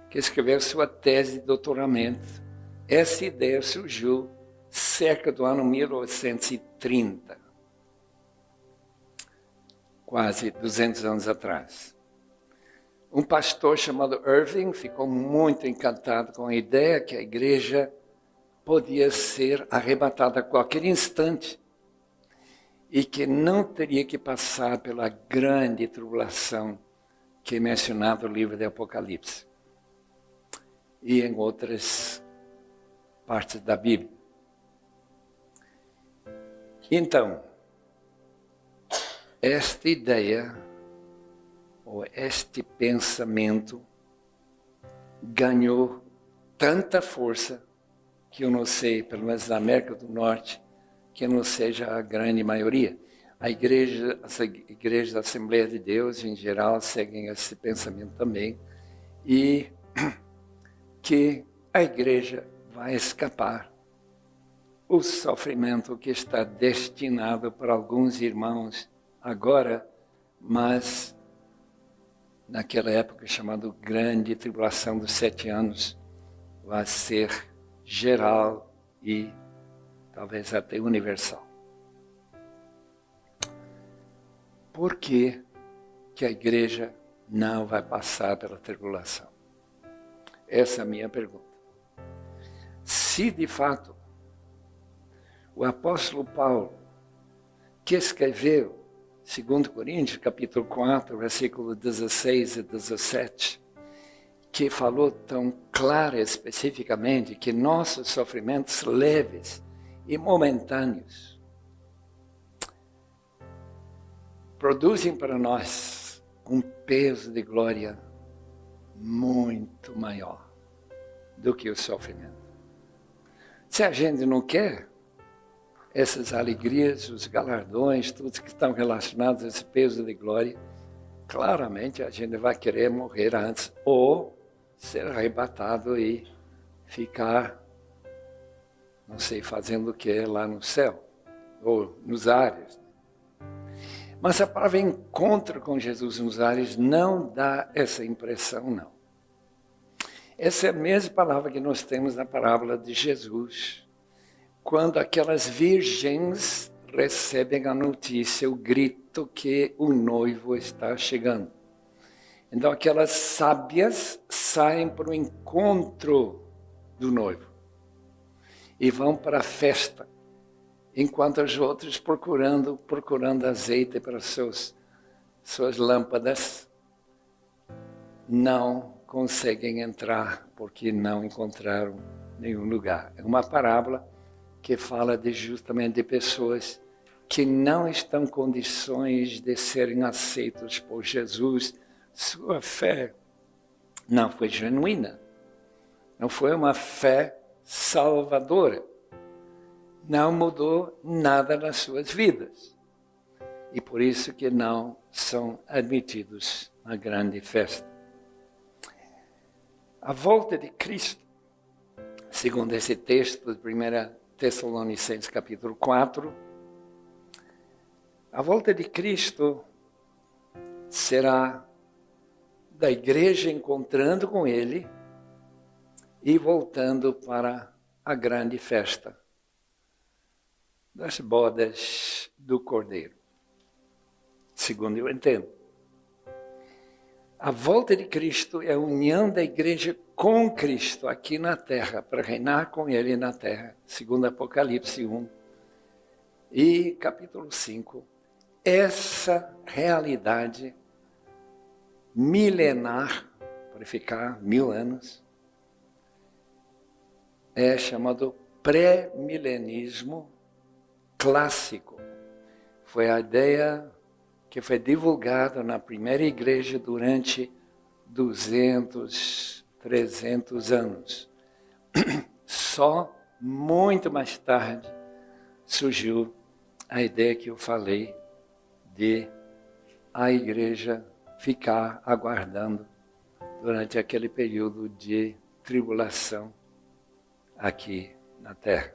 que escreveu sua tese de doutoramento. Essa ideia surgiu cerca do ano 1830, quase 200 anos atrás. Um pastor chamado Irving ficou muito encantado com a ideia que a igreja podia ser arrebatada a qualquer instante e que não teria que passar pela grande tribulação que é mencionado no livro de Apocalipse e em outras partes da Bíblia. Então, esta ideia, ou este pensamento, ganhou tanta força que eu não sei, pelo menos na América do Norte, que não seja a grande maioria. As igrejas da Assembleia de Deus, em geral, seguem esse pensamento também, e que a igreja vai escapar o sofrimento que está destinado para alguns irmãos agora, mas naquela época chamada Grande Tribulação dos 7 anos, vai ser geral e talvez até universal. Por que a igreja não vai passar pela tribulação? Essa é a minha pergunta. Se de fato o apóstolo Paulo, que escreveu 2 Coríntios, capítulo 4, versículo 16 e 17, que falou tão clara e especificamente que nossos sofrimentos leves e momentâneos produzem para nós um peso de glória muito maior do que o sofrimento. Se a gente não quer essas alegrias, os galardões, tudo que estão relacionados a esse peso de glória, claramente a gente vai querer morrer antes ou ser arrebatado e ficar, não sei, fazendo o que lá no céu ou nos ares. Mas a palavra encontro com Jesus nos ares não dá essa impressão, não. Essa é a mesma palavra que nós temos na parábola de Jesus, quando aquelas virgens recebem a notícia, o grito que o noivo está chegando. Então aquelas sábias saem para o encontro do noivo e vão para a festa, enquanto os outros procurando azeite para suas lâmpadas, não conseguem entrar porque não encontraram nenhum lugar. É uma parábola que fala justamente de pessoas que não estão em condições de serem aceitos por Jesus. Sua fé não foi genuína, não foi uma fé salvadora, não mudou nada nas suas vidas. E por isso que não são admitidos na grande festa. A volta de Cristo, segundo esse texto de 1 Tessalonicenses capítulo 4, a volta de Cristo será da igreja encontrando com Ele e voltando para a grande festa das bodas do Cordeiro, segundo eu entendo. A volta de Cristo é a união da igreja com Cristo aqui na terra, para reinar com Ele na terra, segundo Apocalipse 1 e capítulo 5. Essa realidade milenar, para ficar 1000 anos, é chamado pré-milenismo clássico. Foi a ideia que foi divulgada na primeira igreja durante 200, 300 anos. Só muito mais tarde surgiu a ideia que eu falei de a igreja ficar aguardando durante aquele período de tribulação aqui na terra.